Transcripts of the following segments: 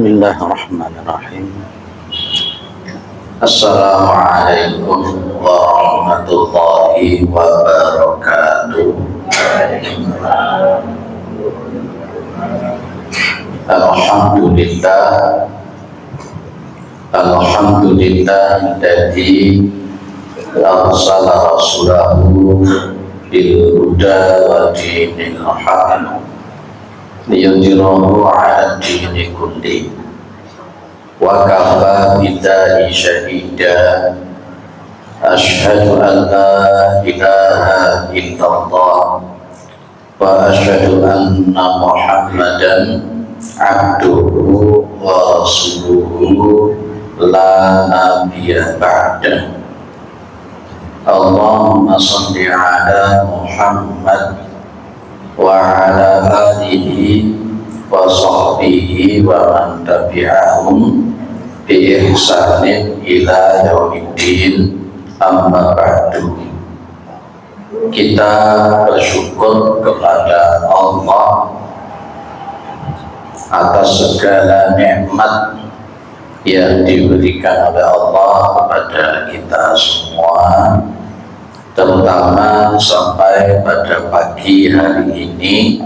Bismillahirrahmanirrahim. Assalamualaikum warahmatullahi wabarakatuh. Alhamdulillah alladzi arsala rasulahu bil huda wa dinil haq liyudhhirahu 'ala ad-dini kullihi wa kafa billahi shahida. Asyhadu an la ilaha illallah wa asyhadu anna Muhammadan abduhu wa rasuluhu la nabiyya ba'dah. Allahumma shalli ala Muhammad wa ala alihi wa sahbihi wa man tabi'ahum bi ihsanin ila yaumiddin, amma ba'du. Kita bersyukur kepada Allah atas segala nikmat yang diberikan oleh Allah kepada kita semua, terutama sampai pada pagi hari ini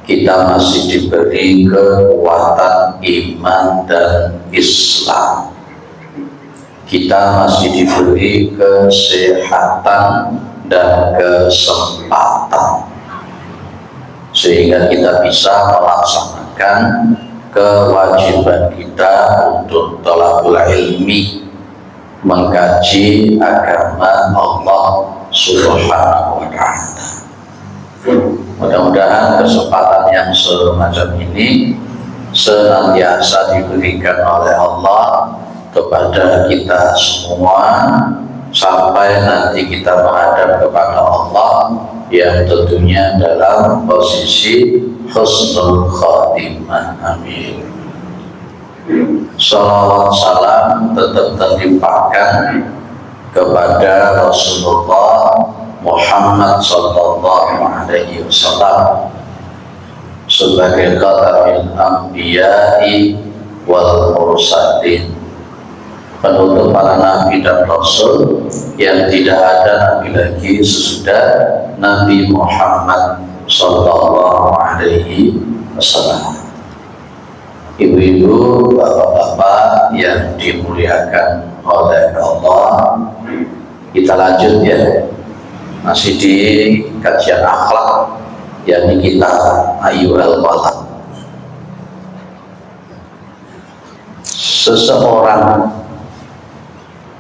kita masih diberi kekuatan iman dan Islam, kita masih diberi kesehatan dan kesempatan sehingga kita bisa melaksanakan kewajiban kita untuk thalabul ilmi, mengkaji agama Allah Subhanahu wa ta'ala. Mudah-mudahan kesempatan yang semacam ini senantiasa diberikan oleh Allah kepada kita semua sampai nanti kita menghadap kepada Allah yang tentunya dalam posisi husnul khatimah. Amin. Salawat salam tetap terlimpahkan kepada Rasulullah Muhammad sallallahu alaihi wasallam sebagai khatamul anbiya'i wal mursalin, penutup para nabi dan rasul yang tidak ada nabi lagi sesudah Nabi Muhammad sallallahu alaihi wasallam. Ibu-ibu, bapak-bapak yang dimuliakan oleh Allah, kita lanjut ya, masih di kajian akhlak, yakni kita ayyuhal walad. Seseorang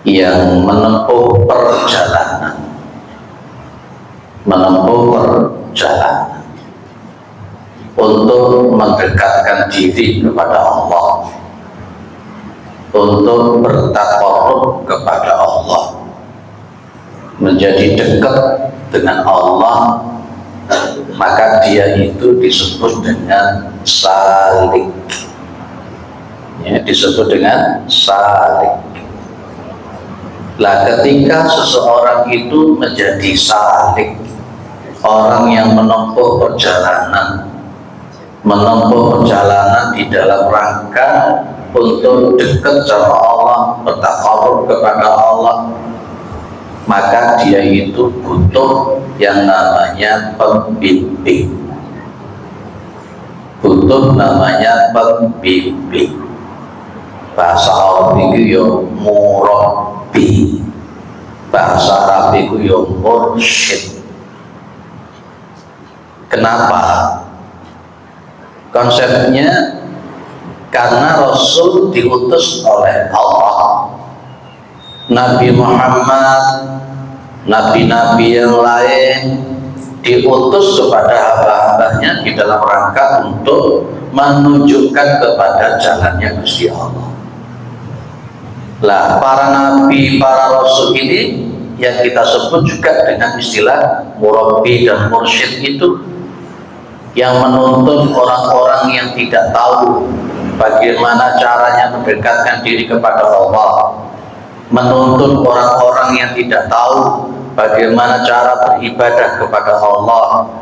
yang menempuh perjalanan untuk mendekatkan diri kepada Allah, untuk bertaqarrub kepada Allah, menjadi dekat dengan Allah, maka dia itu disebut dengan salik. Ya, disebut dengan salik. Lah, ketika seseorang itu menjadi salik, orang yang menempuh perjalanan di dalam rangka untuk dekat sama Allah, bertaqarrub kepada Allah, maka dia itu butuh yang namanya pembimbing. Bahasa Arab itu ya murabbi, bahasa Arab itu ya mursyid. Kenapa? Konsepnya karena Rasul diutus oleh Allah, Nabi Muhammad, nabi-nabi yang lain diutus kepada hamba-hambanya di dalam rangka untuk menunjukkan kepada jalannya Gusti Allah. Lah, para nabi, para rasul ini yang kita sebut juga dengan istilah murabbi dan mursyid itu, yang menuntun orang-orang yang tidak tahu bagaimana caranya mendekatkan diri kepada Allah, menuntun orang-orang yang tidak tahu bagaimana cara beribadah kepada Allah,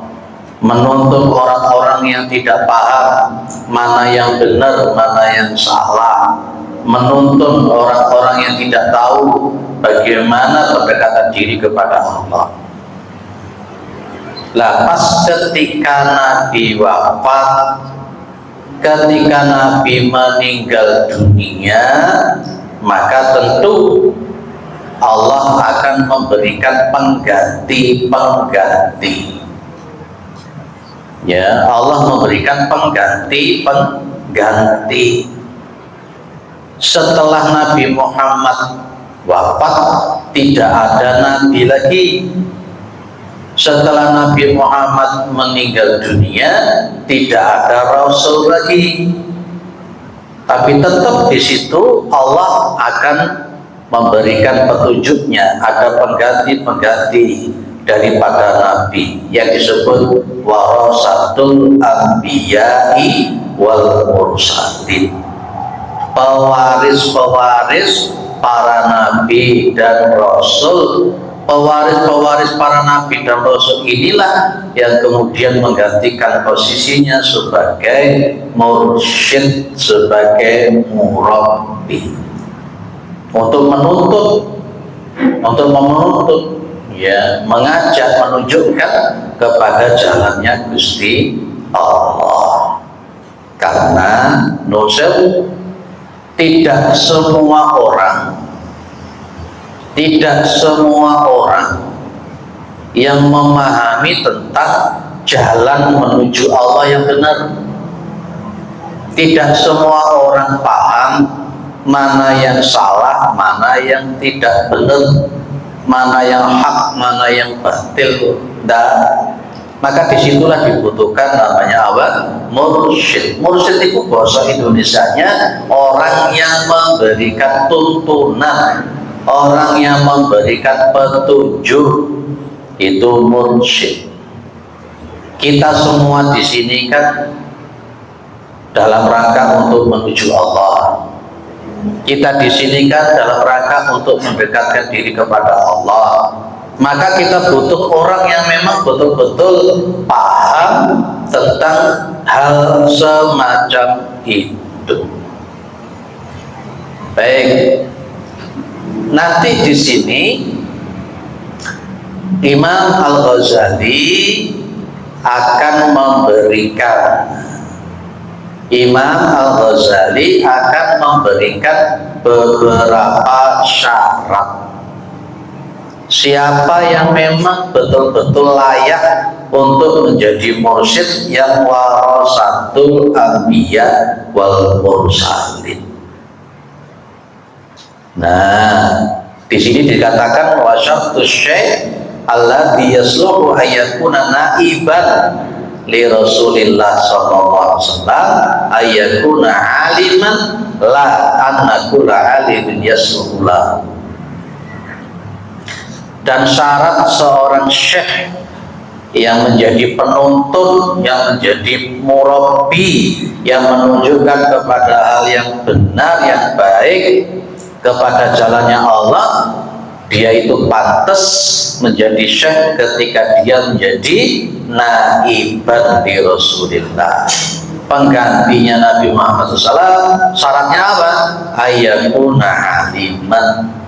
menuntun orang-orang yang tidak paham mana yang benar, mana yang salah, menuntun orang-orang yang tidak tahu bagaimana pendekatan diri kepada Allah. Lah pas ketika Nabi wafat, ketika Nabi meninggal dunia, maka tentu Allah akan memberikan pengganti. Ya, Allah memberikan pengganti. Setelah Nabi Muhammad wafat, tidak ada nabi lagi. Setelah Nabi Muhammad meninggal dunia, tidak ada rasul lagi. Tapi tetap di situ Allah akan memberikan petunjuknya, ada pengganti daripada nabi yang disebut warasatul anbiya'i wal mursalin, pewaris para nabi dan rasul. Pewaris para nabi dan rasul inilah yang kemudian menggantikan posisinya sebagai mursyid, sebagai murabbi, untuk menuntut, ya, mengajak, menunjukkan kepada jalannya Gusti Allah. Karena nusel, tidak semua orang yang memahami tentang jalan menuju Allah yang benar. Tidak semua orang paham mana yang salah, mana yang tidak benar, mana yang hak, mana yang batil. Maka disitulah dibutuhkan namanya apa? Mursyid. Mursyid itu bahasa Indonesianya orang yang memberikan tuntunan, orang yang memberikan petunjuk, itu mursyid. Kita semua di sini kan dalam rangka untuk menuju Allah. Kita di sini kan dalam rangka untuk mendekatkan diri kepada Allah. Maka kita butuh orang yang memang betul-betul paham tentang hal semacam itu. Baik, nanti di sini Imam Al-Ghazali akan memberikan beberapa syarat. Siapa yang memang betul-betul layak untuk menjadi mursyid yang warasatul anbiya wal mursalin. Nah, di sini dikatakan wa syartus syekh alladzi yasluhu ayyakuna naiban li Rasulillah sallallahu alaihi wasallam ayyakuna aliman la anna kulla alimin yasluhu lahu. Dan syarat seorang syekh yang menjadi penuntun, yang menjadi murabbi, yang menunjukkan kepada hal yang benar, yang baik, kepada jalannya Allah, dia itu pantas menjadi syekh ketika dia menjadi naiban di Rasulullah, penggantinya Nabi Muhammad SAW. Syaratnya apa? Ayyakuna aliman.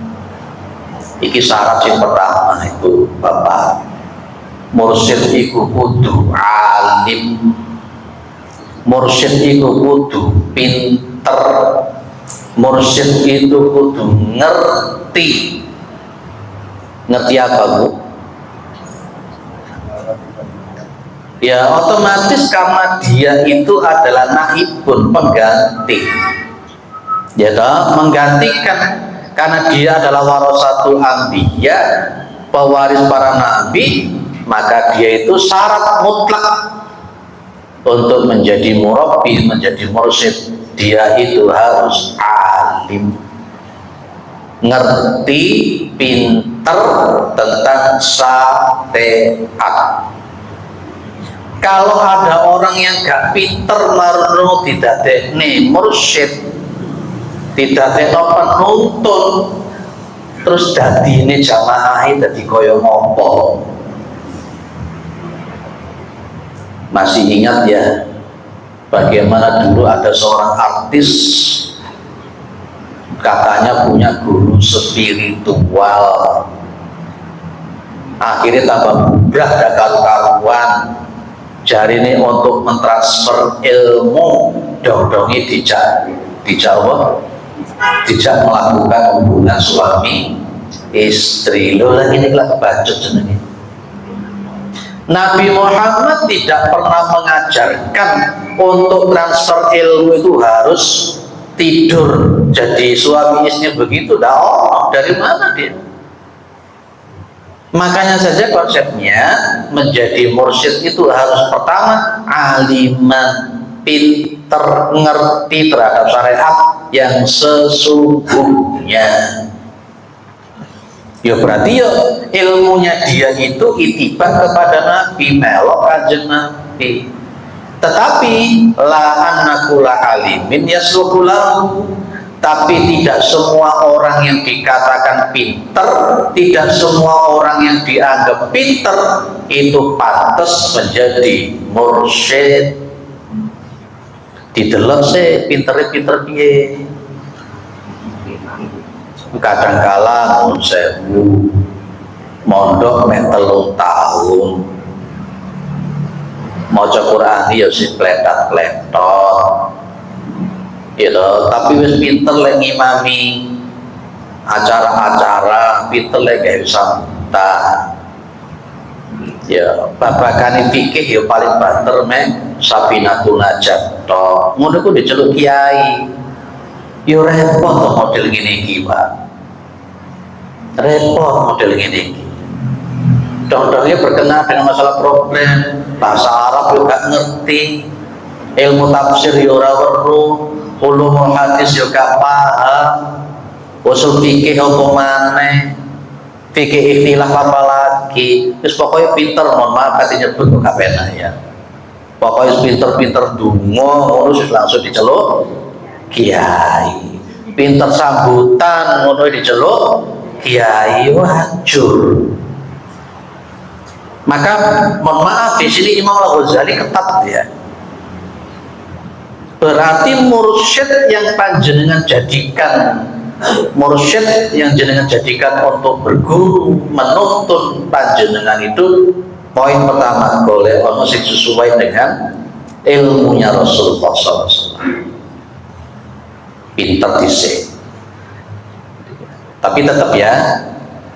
Iki syarat yang pertama itu, Bapak. Mursyid iku kudu alim, mursyid iku kudu pinter, mursyid itu kudu ngerti. Ngerti apa, Bu? Ya otomatis karena dia itu adalah naibun, pengganti, ya toh, menggantikan. Karena dia adalah warasatul anbiya, pewaris para nabi, maka dia itu syarat mutlak untuk menjadi murabbi, menjadi mursyid. Dia itu harus alim, ngerti, pinter tentang syariat. Kalau ada orang yang gak pinter marno tidak teknik mursyid, tidak tekno penuntun, terus dadi ini jamaah dadi koyo ngopo. Masih ingat ya Bagaimana dulu ada seorang artis katanya punya guru spiritual, akhirnya tambah mudah ada karuan jari ini untuk mentransfer ilmu dong-dongi dijak melakukan hubungan suami istri. Lo lagi ini lah kebacut jenenge. Nabi Muhammad tidak pernah mengajarkan untuk transfer ilmu itu harus tidur jadi suami istri begitu. Dari mana dia? Makanya saja konsepnya menjadi mursyid itu harus pertama aliman, pinter, ngerti terhadap syariat yang sesungguhnya. Ya berarti ya ilmunya dia itu itibak kepada Nabi, melok kanjeng Nabi. Tetapi la annakula alimin yasluhu lahu, tapi tidak semua orang yang dikatakan pinter, tidak semua orang yang dianggap pinter itu pantas menjadi mursyid. Didelok sih pinter-pinter piye. Kadangkala mun sewu mondok mek 3 tahun maca Quran ya sing pletat-pletot gitu, tapi wis pinter lek ngimami acara-acara, pinter lek gawe sambutan. Ya babakan fikih ya paling banter mek Safinatul Najat tok. Ngono ku diceluk kiai. Yo repot to model ngene iki, Pak. Repot model ngene iki. Dong-dongnya berkenaan dengan masalah problem, bahasa Arab juga ngerti, ilmu tafsir yo ora weruh, ulumul hadis yo gak paham, usul fikih apa maneh, fikih ikhtilaf apa lagi. Terus pokoknya pinter, mohon maaf kate nyebut kok gak penak ya. Pokoknya pinter-pinter dungo, terus langsung diceluk kiai. Pinter sambutan, ngono diceluk kiai, wajur. Maka mohon maaf di sini Imam Al-Ghazali ketat ya. Berarti mursyid yang panjenengan jadikan, mursyid yang jenengan jadikan untuk berguru menuntun panjenengan itu poin pertama golek ono sing sesuai dengan ilmunya Rasulullah SAW. Pinter dhisik. Tapi tetap ya,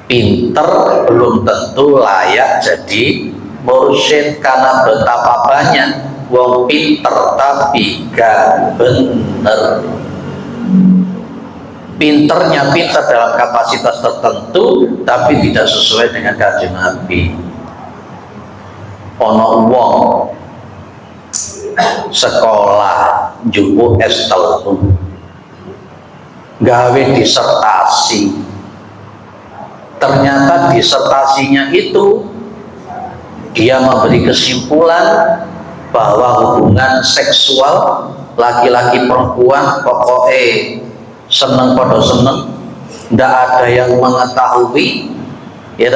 pinter belum tentu layak jadi mursyid, karena betapa banyak wong pinter tapi gak bener. Pinternya pinter dalam kapasitas tertentu tapi tidak sesuai dengan kanjeng Nabi. Ono wong sekolah njupuk S3 gawe disertasi, ternyata disertasinya itu dia memberi kesimpulan bahwa hubungan seksual laki-laki perempuan pokoknya seneng pada seneng, tidak ada yang mengetahui, ya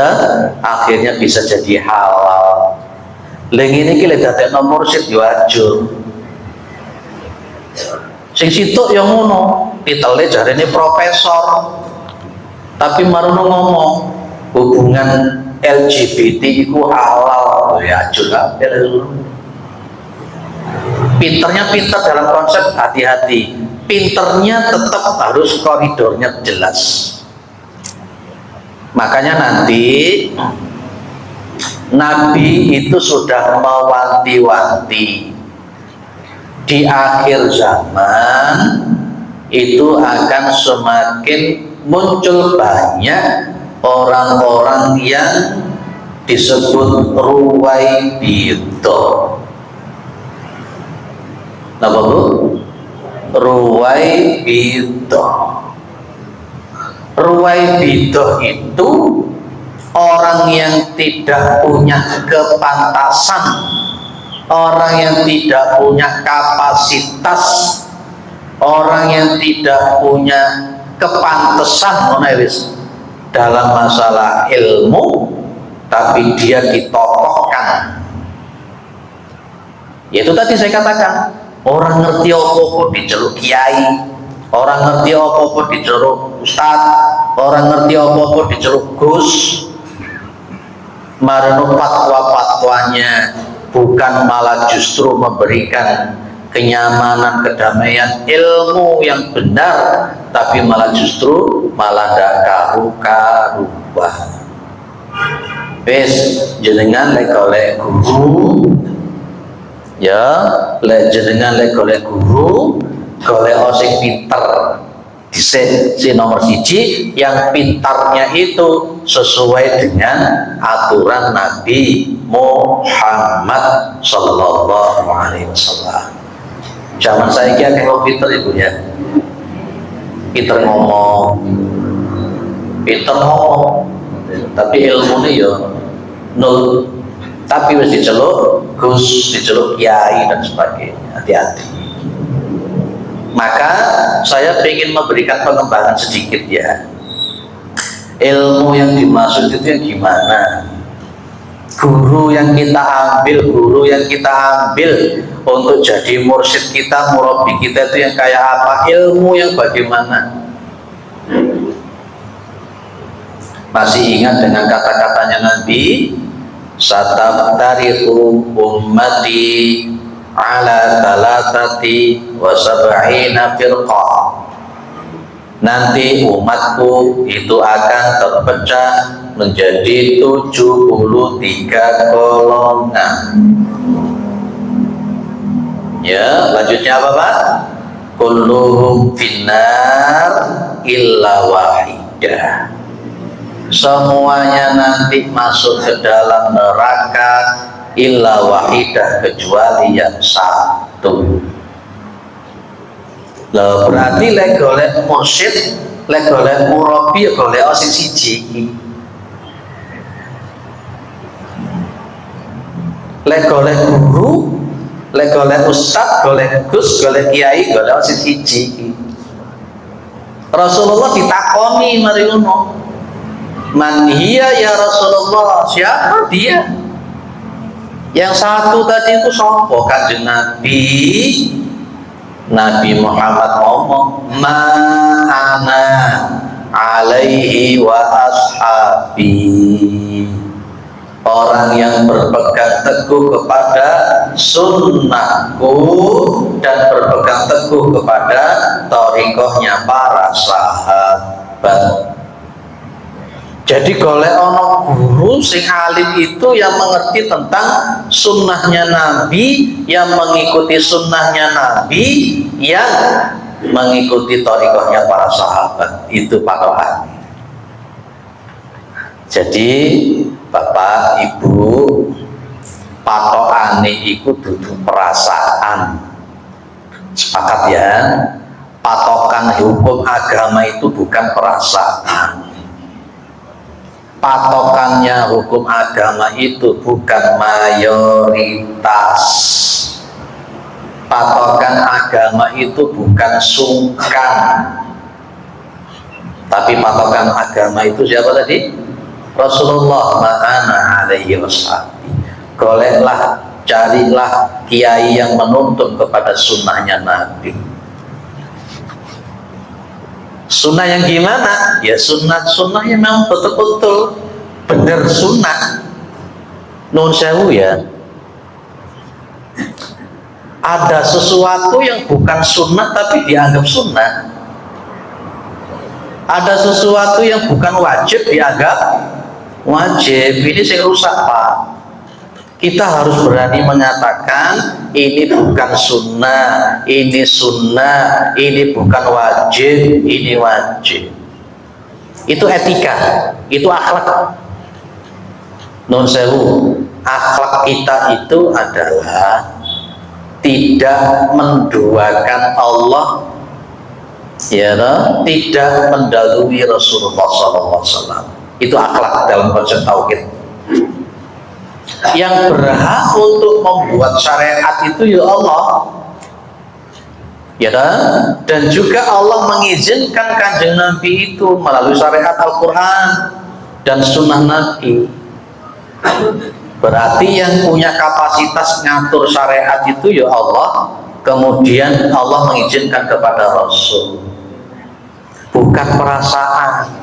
akhirnya bisa jadi halal. Leng ini kita dadekno mursyid yo ajur. Sing situk yang ngono, titele jarene profesor. Tapi marono ngomong hubungan LGBT itu halal, ya ajur kabeh. Pinternya pinter dalam konsep hati-hati. Pinternya tetap harus koridornya jelas. Makanya nanti Nabi itu sudah mewanti-wanti di akhir zaman itu akan semakin muncul banyak orang-orang yang disebut ruwaibidho. Napa Bu? Ruwaibidho. Ruwaibidho itu orang yang tidak punya kepantasan, orang yang tidak punya kapasitas, orang yang tidak punya kepantesan dalam masalah ilmu, tapi dia ditokohkan. Yaitu tadi saya katakan, Orang ngerti apa-apa diceluk kiai, orang ngerti apa-apa diceluk ustad, orang ngerti apa-apa diceluk gus. Marno fatwa-fatwanya bukan malah justru memberikan kenyamanan, kedamaian, ilmu yang benar, tapi malah justru malah ndak karu-karuan. Wes jenengan lek golek guru, ya lek jenengan lek golek guru, golek sing pinter. Si nomor siji yang pintarnya itu sesuai dengan aturan Nabi Muhammad Sallallahu Alaihi Wasallam. Zaman saya kira kalau pinter ibu ya, pinter ngomong, tapi ilmunya ya nol. Tapi harus diceluk gus, diceluk kiai dan sebagainya. Hati-hati. Maka saya ingin memberikan pengembangan sedikit ya. Ilmu yang dimaksud itu yang gimana? Guru yang kita ambil untuk jadi mursyid kita, murabi kita itu yang kayak apa? Ilmu yang bagaimana? Masih ingat dengan kata-katanya Nabi, "Satabtariqu ummati ala talatati wa sab'ina firqah." Nanti umatku itu akan terpecah menjadi 73 golongan. Ya, lanjutnya apa Pak? Kulluhum finnar illa wahidah. Semuanya nanti masuk ke dalam neraka illa wahidah, kecuali yang satu. Lah berarti lek golek mursyid, lek golek murabi, golek sing siji. Lek golek guru, lek golek ustad, golek gus, golek kiai, golek sing siji. Rasulullah ditakoni mari ngono. Man hiya ya Rasulullah? Siapa dia? Yang satu tadi itu sapa? Kanjeng Nabi. Nabi Muhammad ngomong, "Ma'ana alaihi wa ashabi." Orang yang berpegang teguh kepada sunnahku dan berpegang teguh kepada thariqahnya para sahabat. Jadi golek ono guru sing alim itu yang mengerti tentang sunnahnya Nabi, yang mengikuti sunnahnya Nabi, yang mengikuti thariqahnya para sahabat. Itu patokan. Jadi Bapak Ibu, patokane iku dudu perasaan. Sepakat ya? Patokan hukum agama itu bukan perasaan. Patokannya hukum agama itu bukan mayoritas. Patokan agama itu bukan sungkan. Tapi patokan agama itu siapa tadi? Rasulullah ma'ana alaihi wasallam. Goleklah, carilah kiai yang menuntun kepada sunnahnya Nabi. Sunnah yang gimana? Ya sunnah yang memang betul-betul benar sunnah. Nun sewu ya. Ada sesuatu yang bukan sunnah tapi dianggap sunnah. Ada sesuatu yang bukan wajib dianggap wajib. Ini sing rusak Pak. Kita harus berani menyatakan ini bukan sunnah, ini sunnah, ini bukan wajib, ini wajib. Itu etika, itu akhlak. Non sewu, akhlak kita itu adalah tidak menduakan Allah, ya, tidak mendahului Rasulullah SAW. Itu akhlak dalam konsep tauhid. Yang berhak untuk membuat syariat itu ya Allah, ya dan juga Allah mengizinkan kanjeng Nabi itu melalui syariat Al-Quran dan sunnah Nabi. Berarti yang punya kapasitas ngatur syariat itu ya Allah kemudian Allah mengizinkan kepada Rasul. Bukan perasaan,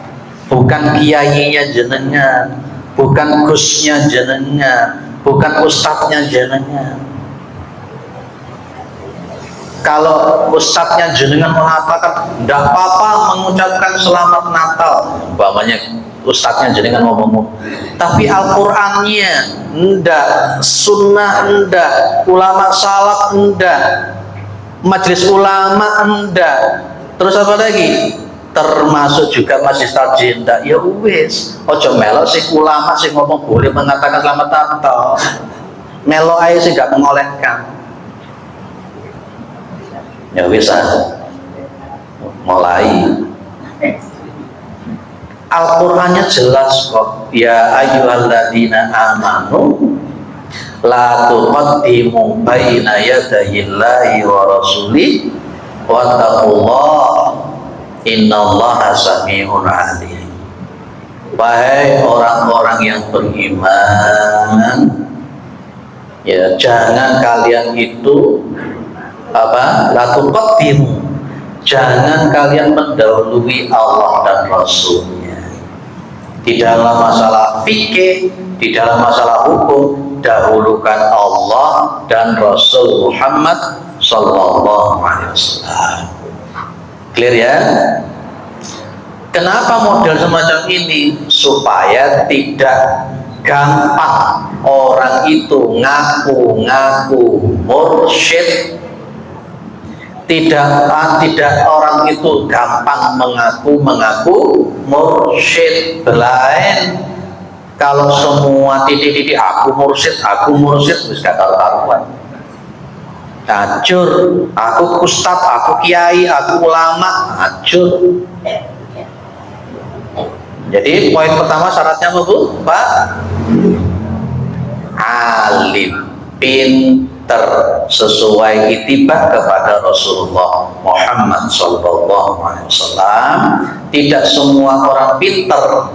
bukan kiainya jenengan, bukan gusnya jenengan, bukan ustadznya jenengan. Kalau ustadznya jenengan mengatakan tidak apa-apa mengucapkan selamat Natal, umpamanya ustadznya jenengan ngomong, tapi Al-Qur'annya enggak, sunnah enggak, ulama salaf enggak, majelis ulama enggak, terus apa lagi? Termasuk juga masjid tajin enggak, ya wis, ojo melo sing ulama sing ngomong boleh mengatakan selamat Natal, melo ae sing gak mengolehkan. Ya bisa mulai Al-Qur'annya jelas kok, ya ayyuhalladzina amanu la tuqaddimu baina yadayillahi wa rasulih wattaqullah innallaha sami'un alim. Wahai orang-orang yang beriman, ya jangan kalian itu la tuqaddimu, jangan kalian mendahului Allah dan Rasulnya di dalam masalah fikih, di dalam masalah hukum. Dahulukan Allah dan Rasul Muhammad sallallahu alaihi wasallam. Clear ya? Kenapa model semacam ini? Supaya tidak gampang orang itu ngaku-ngaku mursyid. Tidak orang itu gampang mengaku mursyid. Belain kalau semua titik-titik aku mursyid wis gak karu-karuan. Hancur. Aku ustadz, aku kiai, aku ulama, hancur. Jadi poin pertama syaratnya apa, Bu? Pak? Alim, pinter, sesuai itibah kepada Rasulullah Muhammad SAW. Tidak semua orang pinter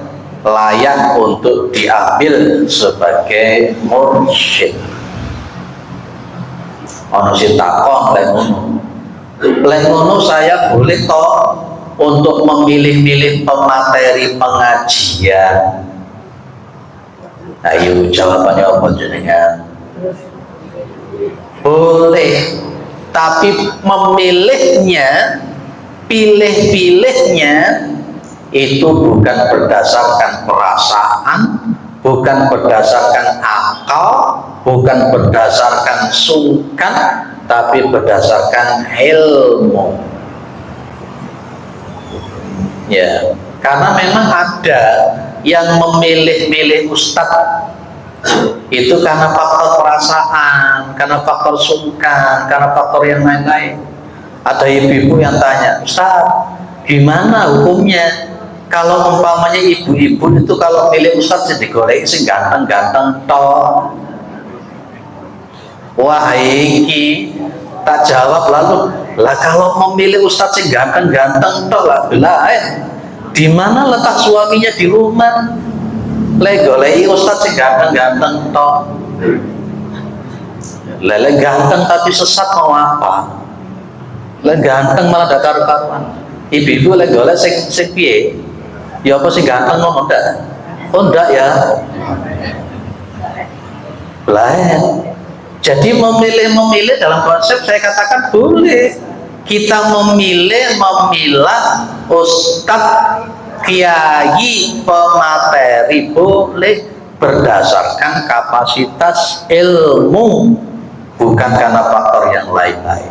layak untuk diambil sebagai mursyid. Ono sing takon lek ngono saya boleh toh untuk memilih-milih pemateri pengajian. Ayo jawabannya apa jenengan? Boleh, tapi memilihnya, pilih-pilihnya itu bukan berdasarkan perasaan, bukan berdasarkan akal, bukan berdasarkan sungkan, tapi berdasarkan ilmu. Ya, karena memang ada yang memilih-milih ustadz itu karena faktor perasaan, karena faktor sungkan, karena faktor yang lain-lain. Ada ibu-ibu yang tanya, Ustadz, gimana hukumnya kalau umpamanya ibu-ibu itu kalau milih ustadz jadi digoreng sing ganteng-ganteng toh? Wah, iki tak jawab lalu lah, kalau memilih ustadz sing ganteng-ganteng toh lah di mana letak suaminya di rumah? Goleki ustadz sing ganteng-ganteng toh. Lele ganteng tapi sesat mau apa? Ganteng malah ada karu-karuan. Ibu-ibu golek sing piye? Ya apa sing ganteng ngono ndak? Oh ndak ya. Lain. Jadi memilih dalam konsep saya katakan boleh. Kita memilah ustadz, kiai, pemateri boleh berdasarkan kapasitas ilmu, bukan karena faktor yang lain-lain.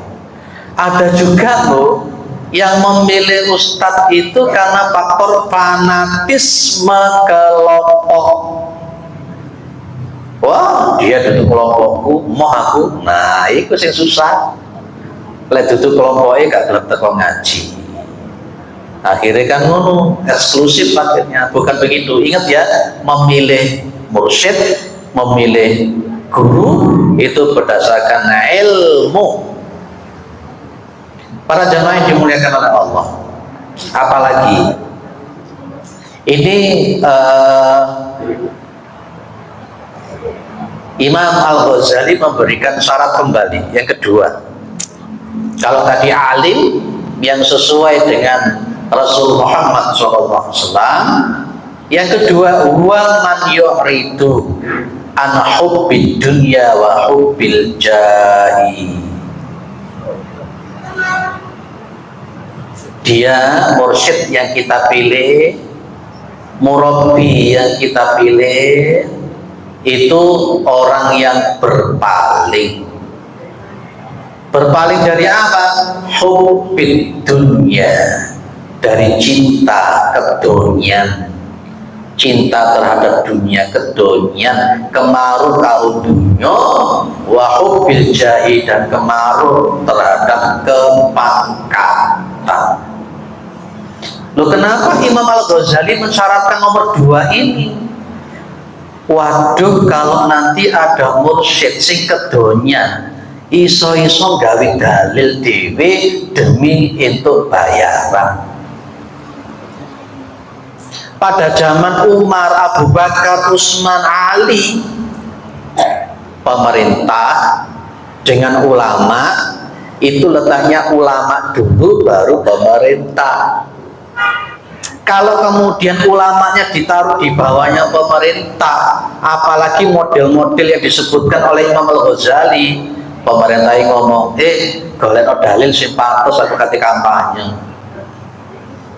Ada juga loh yang memilih ustadz itu karena faktor fanatisme kelompok. Wah, dia duduk kelompokku, mau aku, nah itu yang susah. Lek duduk kelompoknya gak gelem teko ngaji. Akhirnya kan ngono, eksklusif akhirnya. Bukan begitu. Ingat ya, memilih mursyid, memilih guru itu berdasarkan ilmu. Para jamaah yang dimuliakan oleh Allah. Apalagi ini Imam Al-Ghazali memberikan syarat kembali yang kedua. Kalau tadi alim yang sesuai dengan Rasul Muhammad SAW, yang kedua huwa man yu'ridu an hubbid dunya wa hubbil jahi. Dia mursyid yang kita pilih, murabbi yang kita pilih, itu orang yang berpaling. Berpaling dari apa? Hubbid dunya, dari cinta kedunian, cinta terhadap dunia kedunian, kemaruh karo dunya, wa hubbil jahi, dan kemaruh terhadap kepangkatan. Loh, kenapa Imam Al-Ghazali mensyaratkan nomor 2 ini? Waduh, kalau nanti ada mursyid sing kedonian, iso-iso gawe dalil dhewe demi entuk bayaran. Pada zaman Umar, Abu Bakar, Utsman, Ali, pemerintah dengan ulama itu letaknya ulama dulu baru pemerintah. Kalau kemudian ulamanya ditaruh di bawahnya pemerintah, apalagi model-model yang disebutkan oleh Imam Al-Ghazali, pemerintah yang ngomong, golek dalil sing pantes aku kate kampanye.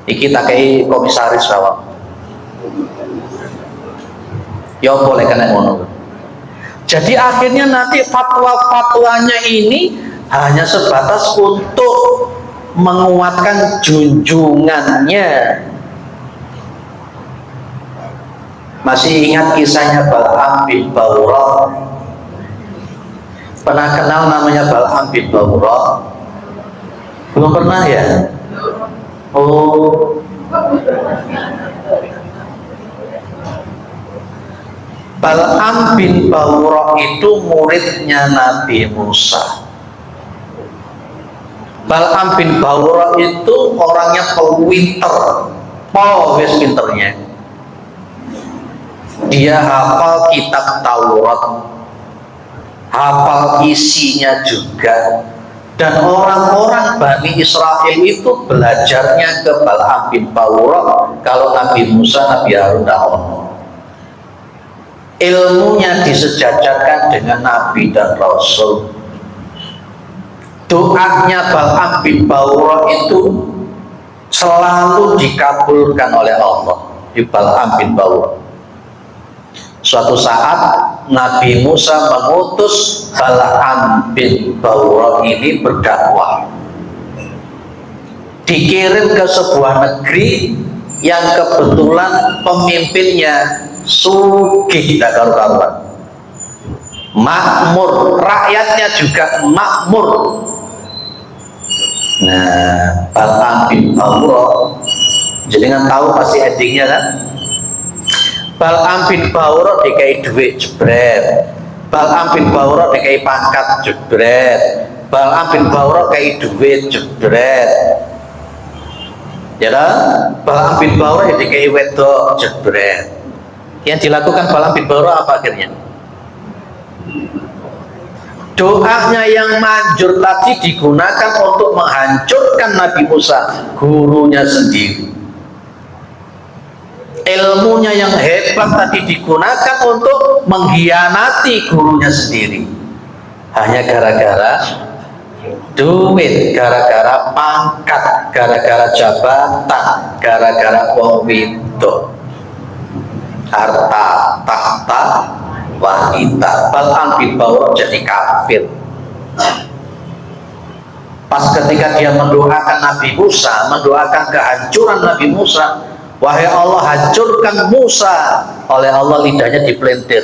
Iki tak kei komisaris bawah. Ya boleh kena ngono. Jadi akhirnya nanti fatwa-fatwanya ini hanya sebatas untuk menguatkan junjungannya. Masih ingat kisahnya Bal'am bin Ba'urah? Pernah kenal namanya Bal'am bin Ba'urah? Belum pernah ya? Oh, Bal'am bin Ba'urah itu muridnya Nabi Musa. Bal'am bin Ba'urah itu orangnya pinter, wis pinternya. Dia hafal kitab Taurat, hafal isinya juga, dan orang-orang Bani Israel itu belajarnya ke Bal'am bin Ba'urah. Kalau Nabi Musa, Nabi Harun ilmunya disejajarkan dengan Nabi dan Rasul. Doanya Bal'am bin Ba'urah itu selalu dikabulkan oleh Allah di Bal'am bin Ba'urah. Suatu saat Nabi Musa mengutus Bal'am bin Ba'urah ini berdakwah, dikirim ke sebuah negeri yang kebetulan pemimpinnya sugih, tidak karu-karuan, makmur, rakyatnya juga makmur. Nah, Bal'am bin Ba'urah, jenengan tahu pasti endingnya kan? Bal'am bin Ba'urah dikai duit jebret, Bal'am bin Ba'urah dikai pangkat jebret, Bal'am bin Ba'urah dikai duit jebret, ya kan? Bal'am bin Ba'urah dikai wedok jebret. Yang dilakukan Bal'am bin Ba'urah apa akhirnya? Doanya yang manjur tadi digunakan untuk menghancurkan Nabi Musa, gurunya sendiri. Ilmunya yang hebat tadi digunakan untuk mengkhianati gurunya sendiri, hanya gara-gara duit, gara-gara pangkat, gara-gara jabatan, gara-gara wong wedok, harta tahta wanita. Bal'am bin Ba'urah jadi kafir. Pas ketika dia mendoakan Nabi Musa, mendoakan kehancuran Nabi Musa, wahai Allah, hancurkan Musa. Oleh Allah lidahnya dipelintir,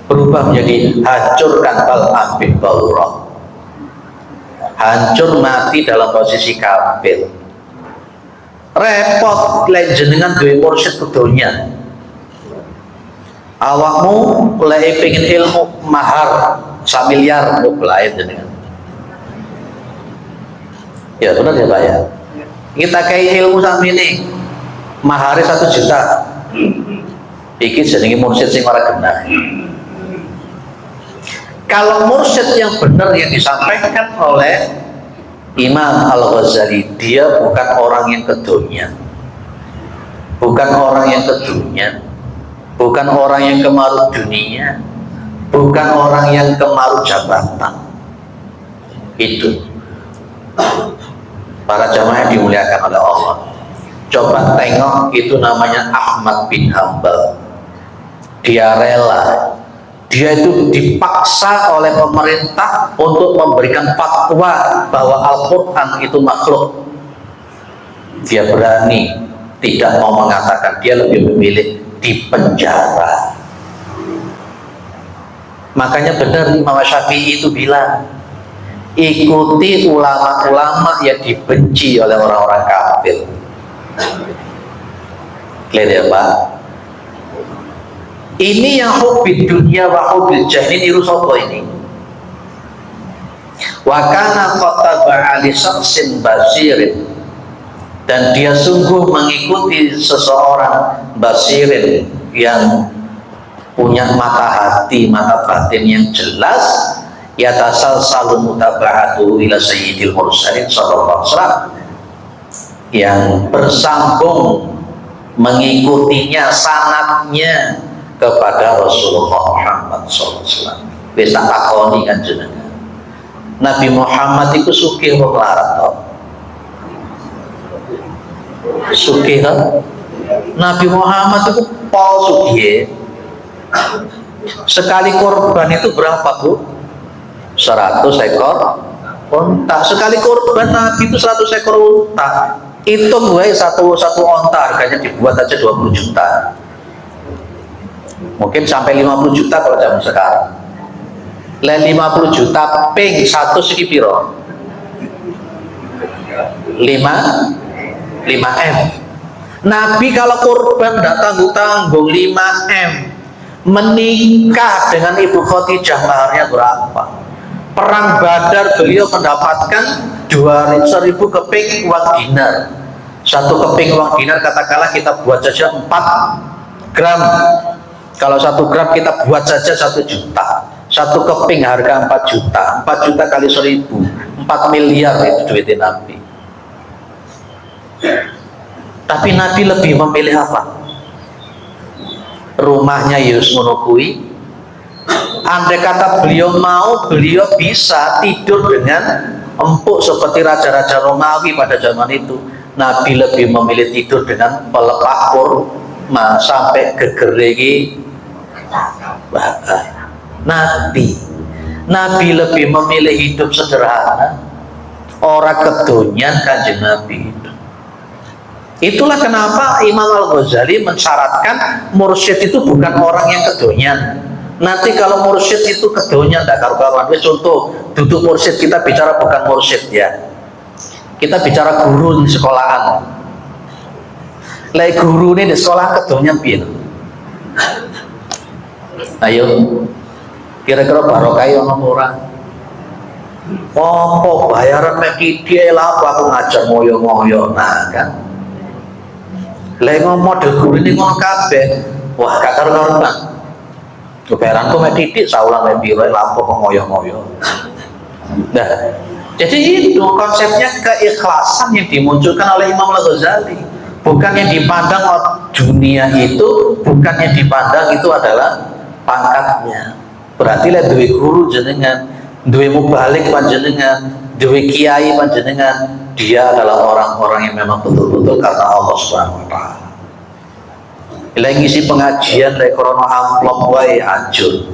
berubah menjadi hancurkan Bal'am bin Ba'urah. Hancur mati dalam posisi kafir. Repot lek jenengan duwe mursyid kedonya. Awakmu lek pengen ilmu mahar 1 miliar mulai jenengan. Ya benar ya Pak ya. Kita kayak ilmu sampe ini mahari 1 juta. Iki jenenge mursyid sing ora genah. Kalau mursyid yang benar yang disampaikan oleh Imam Al-Ghazali dia bukan orang yang kedunya, bukan orang yang kedunya, bukan orang yang kemarut dunia, bukan orang yang kemarut jabatan. Itu para jamaah yang dimuliakan oleh Allah. Coba tengok, itu namanya Ahmad bin Hanbal. Dia rela, dia itu dipaksa oleh pemerintah untuk memberikan fatwa bahwa Al-Quran itu makhluk. Dia berani tidak mau mengatakan, dia lebih memilih dipenjara. Makanya benar Imam Syafi'i itu bilang, ikuti ulama-ulama yang dibenci oleh orang-orang kafir. Clear ya Pak? Ini yang hobi dunia wa hobi jahil ini rusopo ini. Wa kana qataba ali syaksin basirin, dan dia sungguh mengikuti seseorang basirin yang punya mata hati, mata batin yang jelas. Yatasalsalu mutaba'atu ila sayyidil mursalin sallallahu alaihi wasallam, yang bersambung mengikutinya sanadnya kepada Rasulullah Muhammad SAW. Bisa takoni kan jenengan, Nabi Muhammad itu sugih apa melarat toh? Sugih kan? Nabi Muhammad itu pol sugih. Sekali korban itu berapa Bu? 100 ekor unta. Sekali korban Nabi itu 100 ekor unta. Hitung gue satu onta harganya dibuat aja 20 juta. Mungkin sampai 50 juta kalau zaman sekarang. 50 juta ping satu segi piro? 5 M. Nabi kalau korban tidak tanggung-tanggung 5 M. Menikah dengan Ibu Khadijah maharnya berapa? Perang Badar beliau mendapatkan 2.000 keping uang dinar. Satu keping uang dinar katakanlah kita buat saja 4 gram. Kalau 1 gram kita buat saja 1 juta. Satu keping harga 4 juta. 4 juta kali 1.000, 4 miliar itu duitnya Nabi. Tapi Nabi lebih memilih apa? Rumahnya Yus Monokui. Andai kata beliau mau, beliau bisa tidur dengan empuk seperti raja-raja Romawi pada zaman itu. Nabi lebih memilih tidur dengan pelepah kurma sampai gegeregi. Nabi lebih memilih hidup sederhana, orang kedonyan Kanjeng Nabi itu. Itulah kenapa Imam Al-Ghazali mensyaratkan mursyid itu bukan orang yang kedonyan. Nanti kalau mursyid itu kedonyan tidak karu-karuan. Contoh, duduk mursyid, kita bicara bukan mursyid ya. Kita bicara guru di sekolahan. Lai guru ini di sekolah kedonyan piye? Ayo, kira-kira barokah ono ora? Oh, bayaran mek dia lah aku ngajar moyo-moyo nah kan. Lai model guru ini ngono kabeh. Wah, gak karu-karuan. Bayaranku mek titik saulang mek piro lampu kok ngoyo-ngoyo. Nah, jadi itu konsepnya keikhlasan yang dimunculkan oleh Imam Al-Ghazali. Bukan yang dipandang dunia itu, bukan yang dipandang itu adalah pangkatnya. Berarti lah duwe guru jenengan, duwe mubalik panjenengan, duwe kiai panjenengan, dia adalah orang-orang yang memang betul-betul karena Allah Subhanahu wa taala. Lagi ngisi pengajian dari korona amplop wae hancur.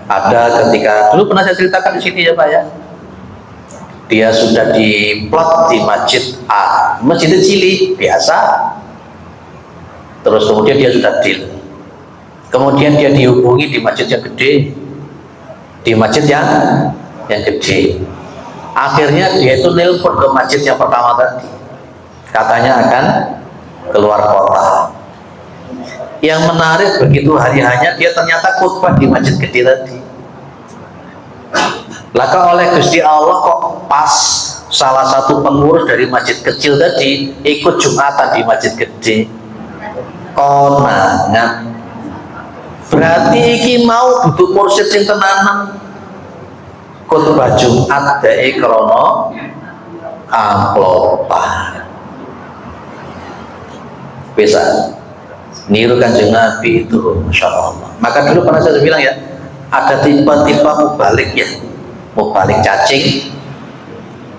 Ada ketika dulu pernah saya ceritakan di sini ya Pak ya. Dia sudah diplot di masjid A, masjid cilik biasa. Terus kemudian dia sudah deal. Kemudian dia dihubungi di masjid yang gede, di masjid yang gede. Akhirnya dia itu nelpon ke masjid yang pertama tadi. Katanya akan keluar kota. Yang menarik begitu hari hanya dia ternyata khutbah di masjid gede tadi. Laka oleh Gusti Allah kok pas salah satu pengurus dari masjid kecil tadi ikut Jumatan di masjid gede. Konangan. Berarti iki mau duduk mursyid sing tenanan. khutbah Jumat dai krono amplopan. Bisa niru Kanjeng Nabi itu, Masya Allah. Maka dulu pernah saya bilang ya, ada tipe-tipe mubalik ya, mubalik cacing,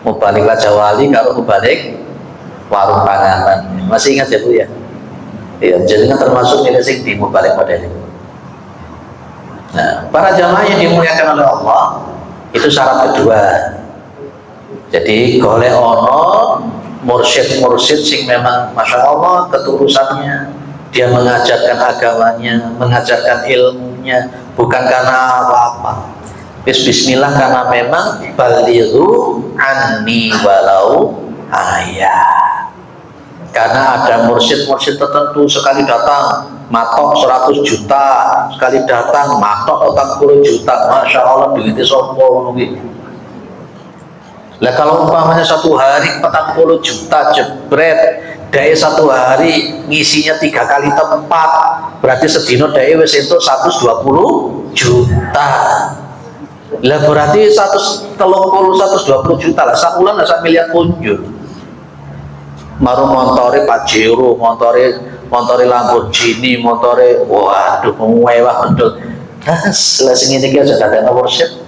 mubalik Raja Wali, kalau mubalik warung panganan. Masih ingat ya Bu ya? Iya, jadi kan termasuk nilai sing di mubalik pada ini. Nah, para jamaah yang dimuliakan oleh Allah, itu syarat kedua. Jadi golek ono mursyid sing memang Masya Allah ketulusannya, dia mengajarkan agamanya, mengajarkan ilmunya, bukan karena apa-apa. Bismillah, karena memang balighu anni walau ayat. Karena ada mursyid tertentu sekali datang matok 100 juta, sekali datang matok 40 juta, Masya Allah duitnya sombong gitu. Lah kalau umpamanya satu hari 40 juta jebret, dai satu hari ngisinya 3 kali tempat, berarti sedino dai wis entuk 120 juta. Lah berarti 120 juta lah, sakulan lah 1 miliar punjul. Maru montore Pajero, montore Lamborghini, montore waduh mewah betul. Lah sing ngene iki aja dadekno worship.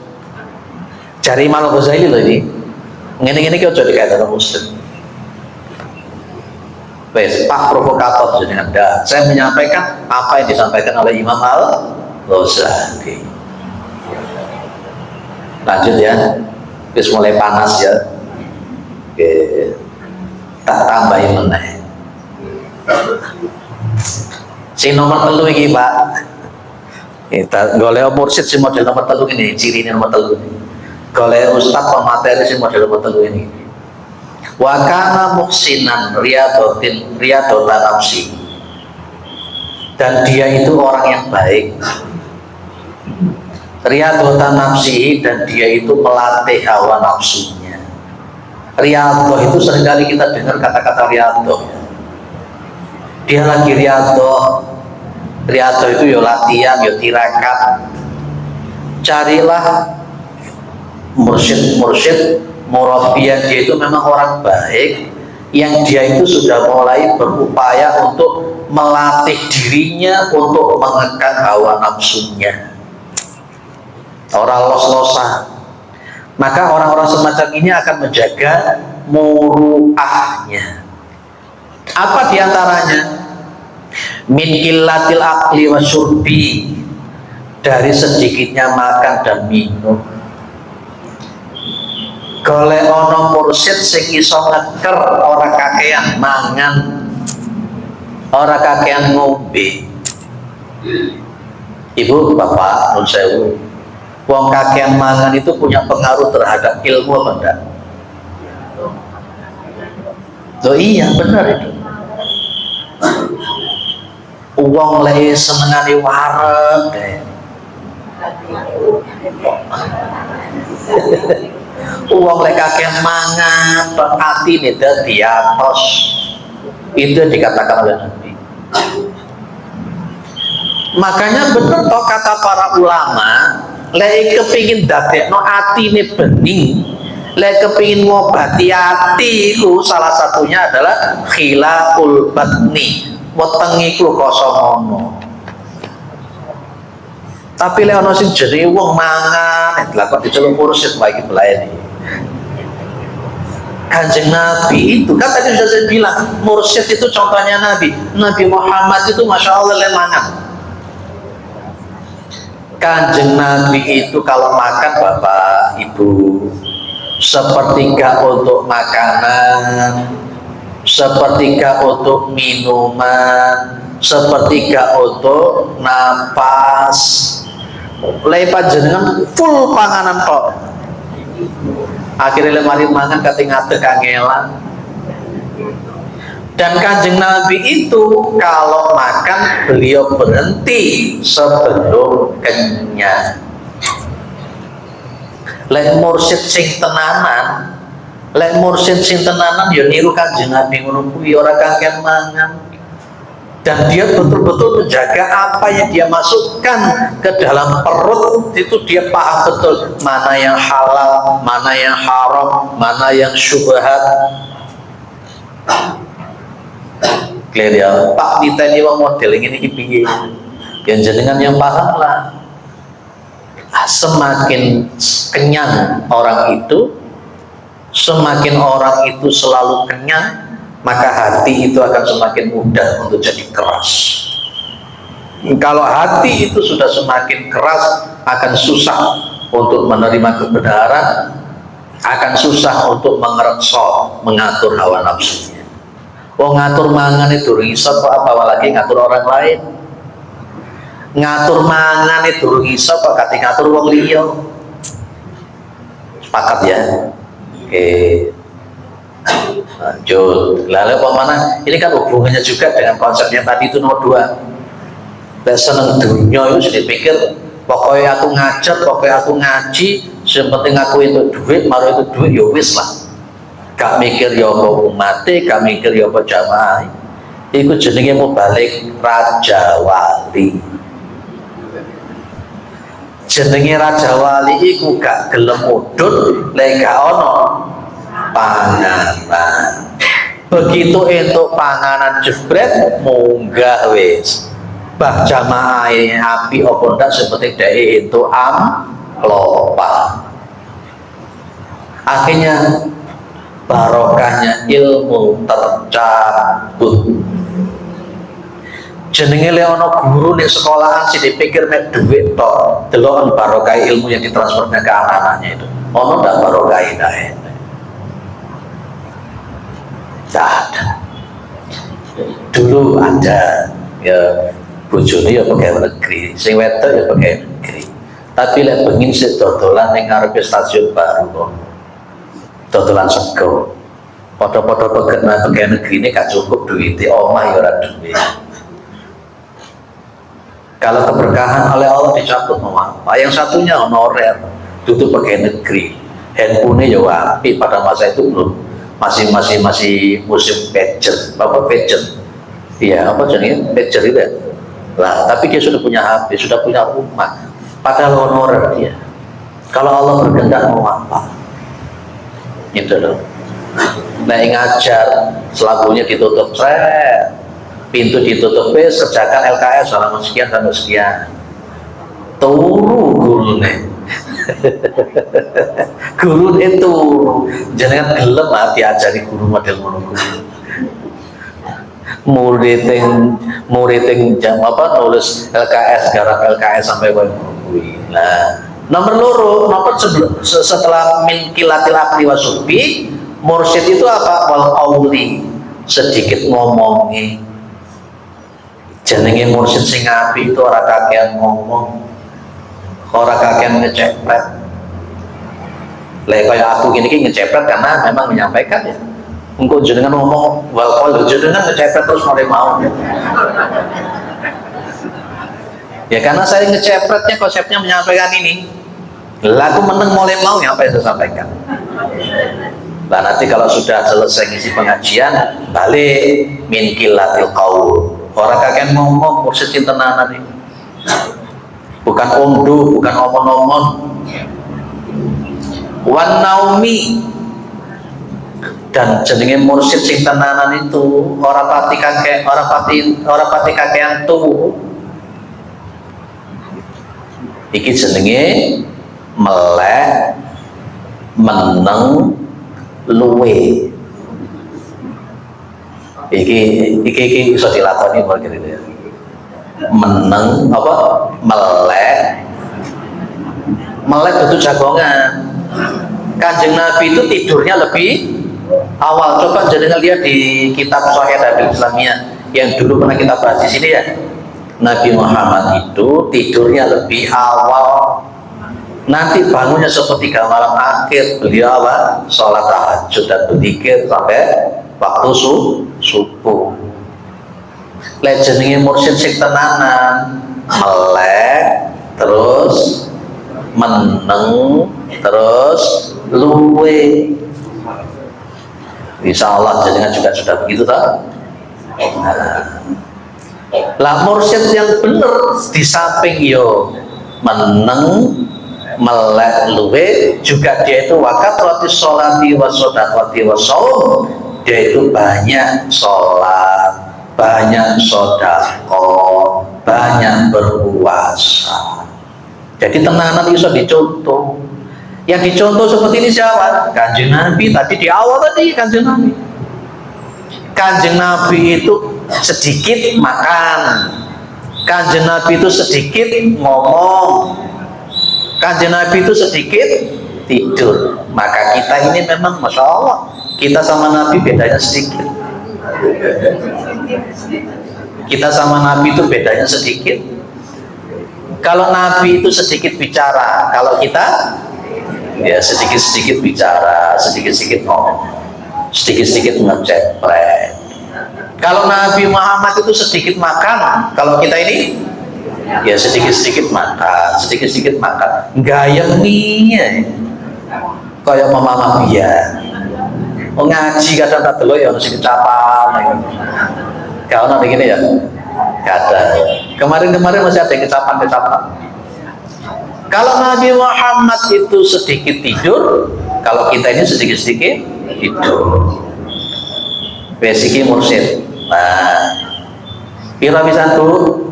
Cari Imam Ghazali lho ini. Ngene-ngene ki aja dikatakan muslim. Wes, Pak provokator jadi Anda. Saya menyampaikan apa yang disampaikan oleh Imam Al-Ghazali. Lanjut ya. Wis mulai panas ya. Oke. Tak tambahin meneh. Si nomor 3 iki, Pak. Kita golek mursyid si model nomor 3 ini, cirine nomor 3 ini. Golek ustaz pemateri si model nomor 3 ini. Wa kana muhsinan riyadatan nafsi. Dan dia itu orang yang baik. Riyadatan nafsi, dan dia itu melatih hawa nafsunya. Riyadhah itu seringkali kita dengar kata-kata riyadhah. Dia lagi riyadhah. Riyadhah itu ya latihan, ya tirakat. Carilah mursyid murabian, dia itu memang orang baik yang dia itu sudah mulai berupaya untuk melatih dirinya untuk mengekang hawa nafsunya, orang los-losan. Maka orang-orang semacam ini akan menjaga muruahnya. Apa diantaranya? Min qillatil aqli wa syurbi, dari sedikitnya makan dan minum. Golek ono mursyid sing iso ngeker ora kakean mangan, ora kakean ngombe. Ibu, bapak, nun sewu, wong kakean mangan itu punya pengaruh terhadap ilmu apa enggak? Oh iya, benar itu. Wong lek senengane wareg. Uang lek kakek mangan berarti nida diatos, itu dikatakan oleh Nabi. Makanya benar toh kata para ulama, lek kepingin dadekno atine bening, lek kepingin ngobati ati ku salah satunya adalah khilaful batni, wetenge ku kosong ngono. Tapi lek ana sing jenenge wong mangan, lha kok diceluk mursyid wae iki belayani. Kanjeng Nabi itu kan tadi sudah saya bilang, mursyid itu contohnya Nabi Muhammad itu Masya Allah lemangan. Kanjeng Nabi itu kalau makan Bapak Ibu, sepertiga untuk makanan, sepertiga untuk minuman, sepertiga untuk napas. Lepas jenengan full panganan kok. Akhirnya lemari mangan kate ngadeg kangelan. Dan Kanjeng Nabi itu kalau makan beliau berhenti sebelum kenyang. Lek mursyid sing tenanan, ya niru Kanjeng Nabi ngono kuwi ora kakean mangan. dan dia betul-betul menjaga apa yang dia masukkan ke dalam perut. Itu dia paham betul mana yang halal, mana yang haram, mana yang syubhat. Clear ya, Pak ditanya wong model ini piye? Yang jenengan yang paham lah. Semakin kenyang orang itu, semakin orang itu selalu kenyang, maka hati itu akan semakin mudah untuk jadi keras. Kalau hati itu sudah semakin keras, akan susah untuk menerima kebenaran, akan susah untuk mengerekso, mengatur hawa nafsunya. Ngatur mangan itu risot, apalagi ngatur orang lain. Ngatur mangan itu iso kok kate ngatur wong liya. Sepakat ya? Oke. Lanjut. Lalu mana? Ini kan hubungannya juga dengan konsep yang tadi itu nomor 2. Lek seneng dunia itu sudah pikir pokoknya aku ngajar, pokoknya aku ngaji, yang penting aku itu duit, maru itu duit ya wis lah. Gak mikir ya apa umat, gak mikir ya apa jamaah. Iku jenenge mau balik raja wali. Jenenge raja wali iku gak gelem mudhun lek gak ono panganan. Begitu entuk panganan jebret munggah wis. Bah jamaah api apa ndak seperti dhek entuk amplopah. Akhirnya barokahnya ilmu tercabut. Jenenge le ana guru ning sekolahan sing dipikir mek dhuwit tok, delok barokah ilmu yang ditransfernya ke anak-anaknya itu. Ono ndak barokah ndak? Ada. Dulu ada ya bojone ya pegawai negeri, sing wedok ya pegawai negeri. Tapi lek pengin sik dodolan ning ngarepe stasiun baru kok. Dodolan sego. Padha-padha pegawai negeri ini gak cukup duwite, omah ya ora duwe. Kalau keberkahan oleh Allah dicabut mau apa? Yang satunya honorer, tutup pegawai negeri, handphone-nya ya apik. Pada masa itu belum masih musim pager, bapak pager, iya apa jenis pager itu ya? Lah, tapi dia sudah punya HP, sudah punya rumah, padahal honorer dia. Kalau Allah berkehendak mau apa? Gitu loh. Nah, ngajar selagunya ditutup, pintu ditutup, kerjakan LKS selama sekian sampai sekian. Turu gurune. Guru itu jangan gelem diajari guru model ngono kuwi. Murid yang jam apa nulis LKS, garap LKS sampai koyo ngono kuwi. Nah, nomor setelah min kilatil akli wasubi, mursyid itu apa? Wal qauli, sedikit ngomongi. Jenenge mursyid sing apik itu ora kakean ngomong, ora kakean ngecepret. Lek kaya aku gini ngecepret karena memang menyampaikan ya. Engko jenengan ngomong wal qaul, jenengan ngecepret terus mulai mau. Ya karena saya ngecepretnya konsepnya menyampaikan ini. Lah aku meneng mulai mau apa yang saya sampaikan. Nah nanti kalau sudah selesai ngisi pengajian balik min kilatil qaul. Orang kakek ngomong mursyid tenanan ini. Bukan omdu, bukan omon-omon. Wan naumi, dan jenenge mursyid sing tenanan itu ora pati kakean tuh. Iki jenenge melek meneng luwe. Iki bisa dilakoni kok gitu ya. Meneng apa melek itu jagongan. Kanjeng Nabi itu tidurnya lebih awal. Coba jangan lihat di kitab Sahih Hadits Islamiyah yang dulu pernah kita bahas di sini ya. Nabi Muhammad itu tidurnya lebih awal. Nanti bangunnya sepertiga malam akhir. Beliau sholat tahajud dan berzikir sampai waktu subuh. Lek jenenge mursyid sing tenanan melek terus meneng terus luwe. Insya Allah jenengan juga sudah begitu tak? Nah, Lah mursyid yang bener di samping yo meneng melek luwe juga dia itu wakat roti sholati wa sodakoti wa saum, dia itu banyak sholat, banyak sodako, banyak berpuasa. Jadi tenanan bisa dicontoh. Yang dicontoh seperti ini siapa? Kanjeng Nabi tadi di awal tadi. Kanjeng Nabi itu sedikit makan, Kanjeng Nabi itu sedikit ngomong, Kanjeng Nabi itu sedikit tidur. Maka kita ini memang Masya Allah, kita sama Nabi bedanya sedikit. Kita sama Nabi itu bedanya sedikit. Kalau Nabi itu sedikit bicara, kalau kita ya sedikit-sedikit bicara, sedikit-sedikit ngomong, sedikit-sedikit ngecepret. Kalau Nabi Muhammad itu sedikit makan, kalau kita ini ya sedikit-sedikit makan, sedikit-sedikit makan. Gaya nih, kayak mama dia. Oh ngaji kadang tak dulu ya masih kecapan. Kau nanti gini ya, kadang. Kemarin-kemarin masih ada kecapan-kecapan. Kalau Nabi Muhammad itu sedikit tidur, kalau kita ini sedikit-sedikit tidur. Basiki mursyid. Nah, pira bisa tuh,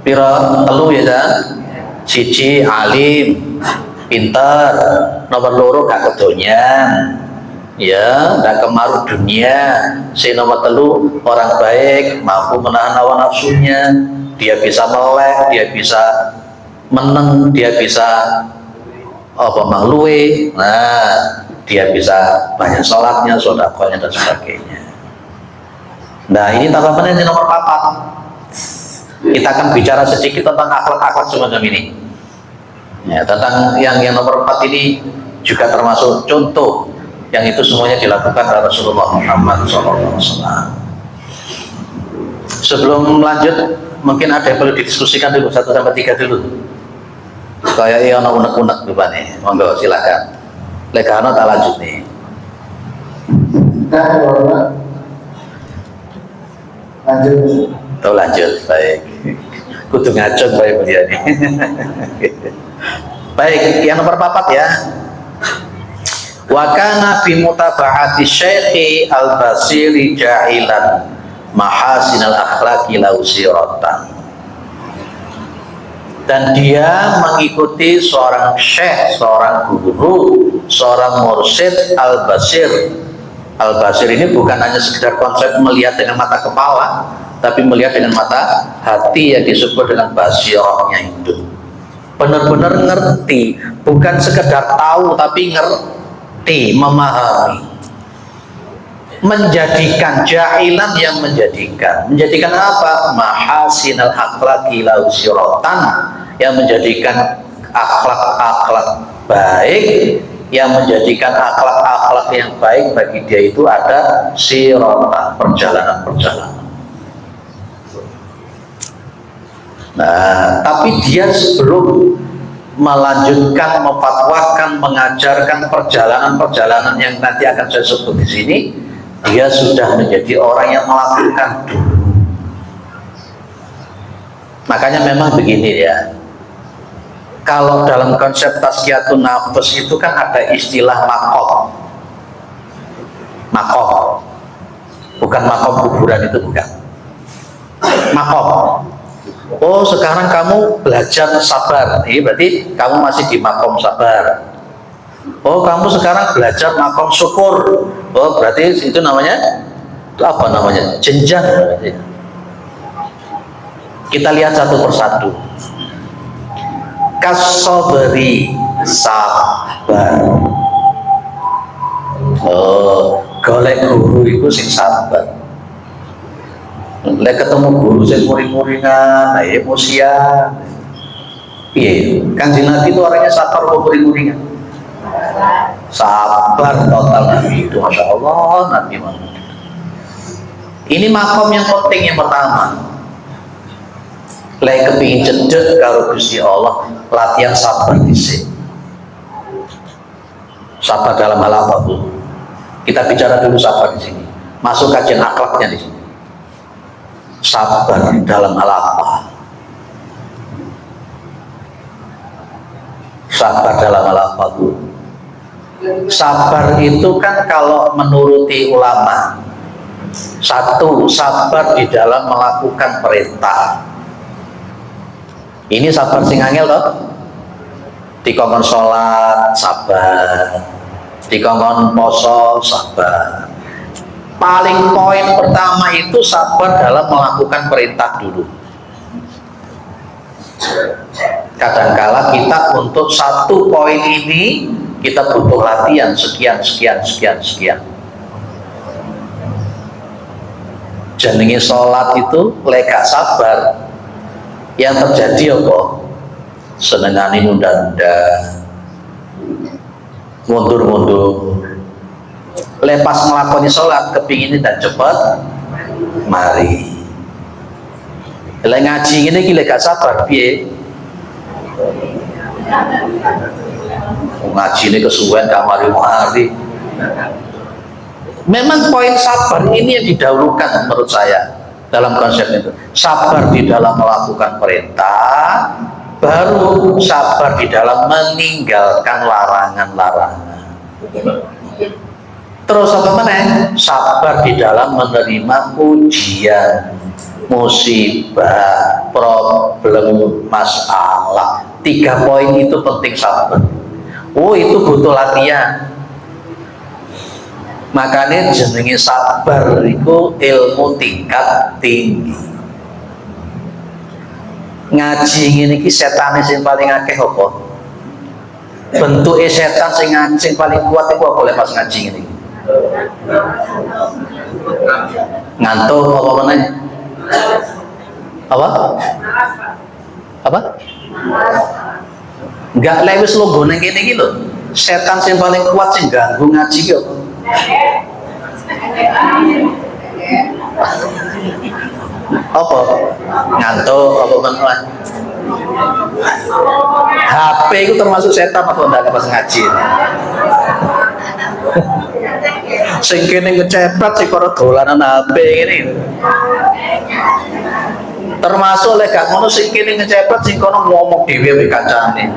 pira telu ya kan? Siji alim, pintar, nomor loro gak kedonyan, ya, gak kemaruk dunia. Si nomor telu orang baik, mampu menahan hawa nafsunya, dia bisa melek, dia bisa meneng, dia bisa apa mangluwe, nah dia bisa banyak sholatnya, sodakonya dan sebagainya. Nah ini tatapan yang nomor 4. Kita akan bicara sedikit tentang akhlak-akhlak semacam ini. Ya, tentang yang nomor 4 ini juga termasuk contoh yang itu semuanya dilakukan oleh Rasulullah Muhammad SAW. Sebelum lanjut, mungkin ada yang perlu didiskusikan dulu 1 sampai 3 dulu. Kayak yang unek-unek depan nih, monggo silakan. Lekano tak lanjut nih. Lanjut, baik. Kudu ngacung baik dia nih. Baik, yang nomor 4 ya. Wa kana bi mutaba'ati Syekhi Al-Basiri ja'ilan mahasinal akhlaqi lausiratan. Dan dia mengikuti seorang syekh, seorang guru, seorang mursyid Al-Basir. Al-Basir ini bukan hanya sekedar konsep melihat dengan mata kepala, tapi melihat dengan mata hati yang disebut dengan basirahnya itu. Benar-benar ngerti, bukan sekedar tahu tapi ngerti, memahami. Menjadikan ja'ilan yang menjadikan apa? Mahasinal akhlaqi lausiratan, yang menjadikan akhlak-akhlak baik, yang menjadikan akhlak-akhlak yang baik bagi dia itu ada siratan, perjalanan-perjalanan. Nah, tapi dia sebelum melanjutkan, memfatwakan, mengajarkan perjalanan-perjalanan yang nanti akan saya sebut di sini, dia sudah menjadi orang yang melakukan dulu. Makanya memang begini ya, kalau dalam konsep tazkiyatun nafs itu kan ada istilah makom, bukan makom kuburan, itu bukan makom. Oh sekarang kamu belajar sabar, ini berarti kamu masih di makom sabar. Oh kamu sekarang belajar makom syukur, oh berarti itu namanya, itu apa namanya, jenjang. Kita lihat satu persatu. Kasobri, sabar. Oh golek guru itu sing sabar. Lek ketemu guru sing muring-muringan, emosian. Iya, Kanjeng Nabi itu orangnya sabar kok muring-muringan. Sabar total Nabi itu, Masya Allah, Nabi Muhammad. Ini makom yang penting yang pertama. Lek kepingin cedek karo Gusti Allah, latihan sabar dhisik. Sabar dalam hal apa, Bu? Kita bicara dulu sabar di sini. Masuk kajian akhlaknya di sini. Sabar dalam hal apa? Sabar dalam hal apa, Bu? Sabar itu kan kalau menuruti ulama, satu, sabar di dalam melakukan perintah. Ini sabar sing angel toh. Dikongkon sholat sabar, dikongkon poso sabar. Paling poin pertama itu sabar dalam melakukan perintah dulu. Kadangkala kita untuk satu poin ini kita butuh latihan sekian. Jenenge sholat itu leka sabar, yang terjadi apa? Senengane nunda-nunda, mundur-mundur. Lepas ngelakoni sholat kepingin dan cepat mari. Lek ngaji ini ki gak sabar piye? Ngaji ini kesuwen gak mari-mari. Memang poin sabar ini yang didahulukan menurut saya dalam konsep itu. Sabar di dalam melakukan perintah, baru sabar di dalam meninggalkan larangan-larangan. Terus apa mana? Sabar di dalam menerima ujian, musibah, problem, masalah. 3 poin itu penting sabar. Oh, itu butuh latihan. Makanya jenenge sabar itu ilmu tingkat tinggi. Ngaji ini ki setan sing paling akeh apa? Bentuke setan sing paling kuat itu apa lepas ngaji ini? Ngantuk apa meneh? Apa? Enggak lewis logo nang kene iki lho. Setan sing paling kuat sing ganggu ngaji ki apa? Apa? Ngantuk apa meneh? HP itu termasuk setan apa ndak pas ngaji? Sing kene ngecepet sing karo dolanan HP ngene. Termasuk lek gak ngono sing kene ngecepet sing kono ngomong dhewe mbek kancane.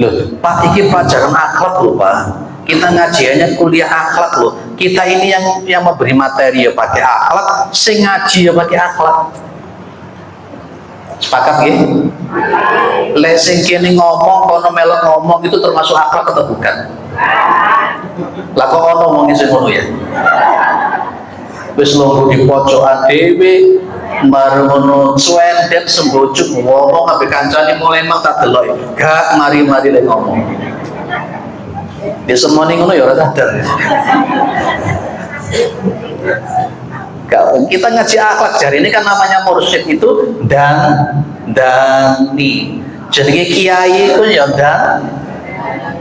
Loh, Pak, iki pelajaran akhlak loh, Pak. Kita ngajiannya kuliah akhlak loh. Kita ini yang memberi materi ya pakai akhlak, sing ngaji ya pakai akhlak. Sepakat ya? Lek sing kene ngomong kono melok ngomong itu termasuk akhlak atau bukan? Lah kok ono ngomongin sing ngono ya? Wis lungguh di pojokan dhewe, bareng ngono cuendet sembojuk ngomong ambek kancane mulai mak tak delok. Gak mari-mari lek ngomong. Dia semuanya ngono ya ora sadar. Kita ngaji akhlak jari ini kan namanya mursyid itu dani. Jenenge kiai itu ya dan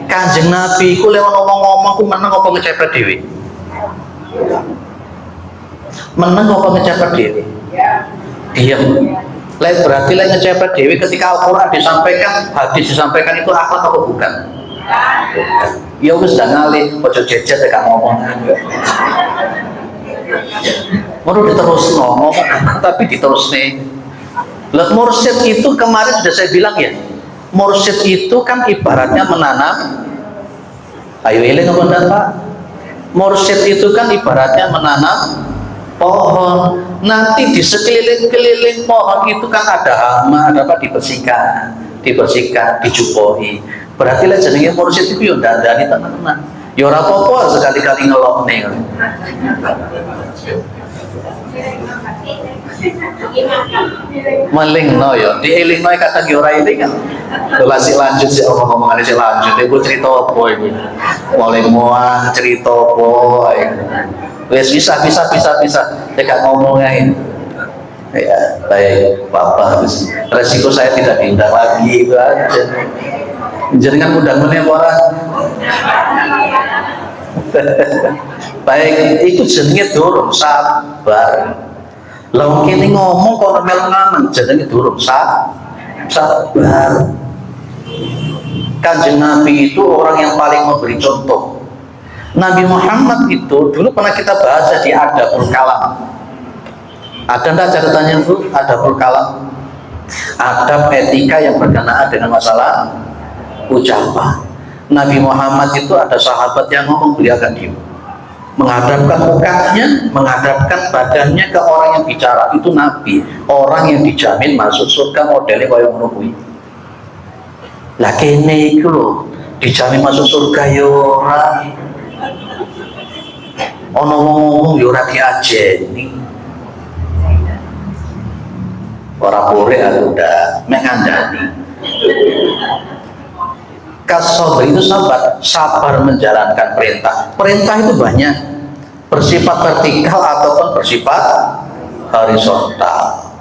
Kanjeng Nabi ku lewat ngomong-ngomong ku meneng apa ngecepet dhewe? Meneng apa ngecepet dhewe? Diam. Lain berarti lain ngecepet dhewe ketika Al-Qur'an disampaikan, hadis disampaikan itu akhlak apa bukan? Ya wis dah ngalih, ojo jejet gak ngomong. Baru diterus ngomong, tapi diterus nih. Lihat mursyid itu kemarin sudah saya bilang ya, mursyid itu kan ibaratnya menanam. Ayo eling apa ndak, Pak? Mursyid itu kan ibaratnya menanam pohon. Nanti di sekeliling-keliling pohon itu kan ada hama, ada apa dibersihkan, dijupohi. Berarti lah jenenge mursyid itu yo ndandani tenan-tenan. Ya ora apa-apa sekali-kali ngelokne. Melingno ya, dielingno kata ki ora eling kan. Lha sik lanjut sik omong-omongane sik lanjut. Iku cerita apa iki? Mulai muah cerita apa? Wis bisa. Nek gak ngomong ae. Ya, baik Bapak. Resiko saya tidak diundang lagi itu aja. Jenengan undang-undang apa ora? Baik, itu jenenge durung sabar. Lah wong kene ngomong kok melu ngamen jenenge durung sabar. Kanjeng Nabi itu orang yang paling memberi contoh. Nabi Muhammad itu dulu pernah kita bahas di Adabul Kalam. Ada enggak catatannya Bu? Adabul kalam, adab etika yang berkenaan dengan masalah ucapan. Nabi Muhammad itu ada sahabat yang ngomong, beliau akan diam, menghadapkan mukanya, menghadapkan badannya ke orang yang bicara. Itu Nabi, orang yang dijamin masuk surga modelnya kaya ngono kuwi. Lah kene iku lho, dijamin masuk surga ya ora. Ono ngomong ya ora diajeni. Ora boleh aku udah mengandani. Kasobar itu sabar menjalankan perintah. Perintah itu banyak, bersifat vertikal ataupun bersifat horizontal.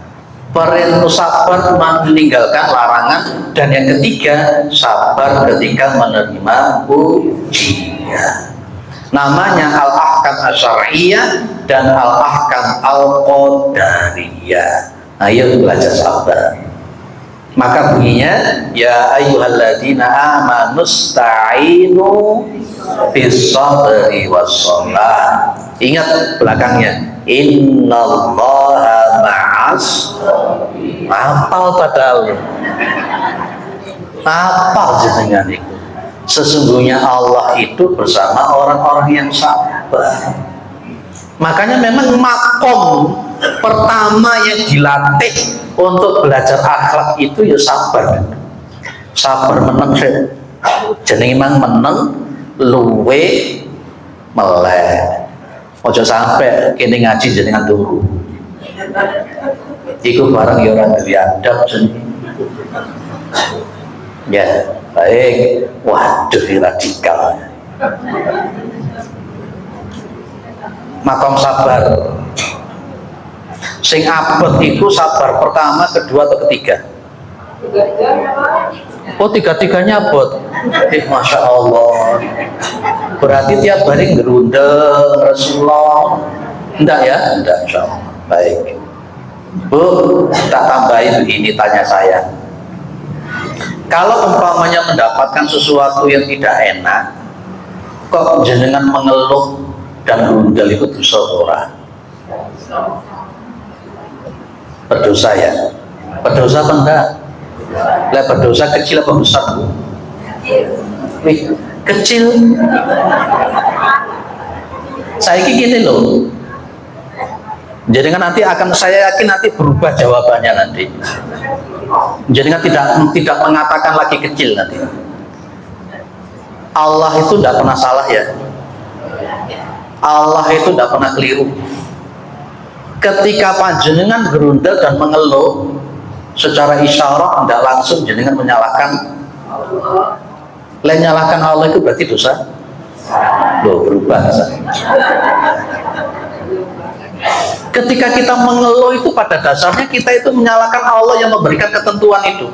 Perintah sabar meninggalkan larangan, dan yang ketiga sabar ketika menerima ujian. Namanya al-ahkam asyariyah dan al-ahkam al-qadariyah. Ayo belajar sabar. Maka bunyinya ya ayyuhalladzina amanu sta'inu bis-sabri was-shalah. Ingat belakangnya, innallaha ma'as. Apal padahal. Apal jenengan itu. Sesungguhnya Allah itu bersama orang-orang yang sabar. Makanya memang makom pertama yang dilatih untuk belajar akhlak itu ya sabar. Sabar meneng sih. Jenenge mang meneng luwe meleh. Ojo sampai kene ngaji jenengan turu. Iku barang ya ora duwe adab jenenge. Ya, baik. Waduh, radikal. Makom sabar. Sing abot itu sabar pertama, kedua atau ketiga? Oh, tiga-tiganya abot. Masya Allah. Berarti tiap hari ngerundeng Rasulullah. Enggak ya? Enggak, insya Allah. Baik. Bu, tak tambahin begini, tanya saya. Kalau umpamanya mendapatkan sesuatu yang tidak enak, kok jenengan mengeluh dan ngerundel itu dosa ora? Berdosa ya? Berdosa apa enggak? Lah berdosa kecil apa besar? Wih, kecil. Saya gini loh. Jadi kan nanti saya yakin nanti berubah jawabannya nanti. Jadi kan tidak mengatakan lagi kecil nanti. Allah itu tidak pernah salah ya. Allah itu tidak pernah keliru. Ketika panjenengan gerundel dan mengeluh secara isyarat, tidak langsung jenengan menyalahkan Allah. Menyalahkan Allah itu berarti dosa. Loh, berubah. Ketika kita mengeluh itu pada dasarnya kita itu menyalahkan Allah yang memberikan ketentuan itu.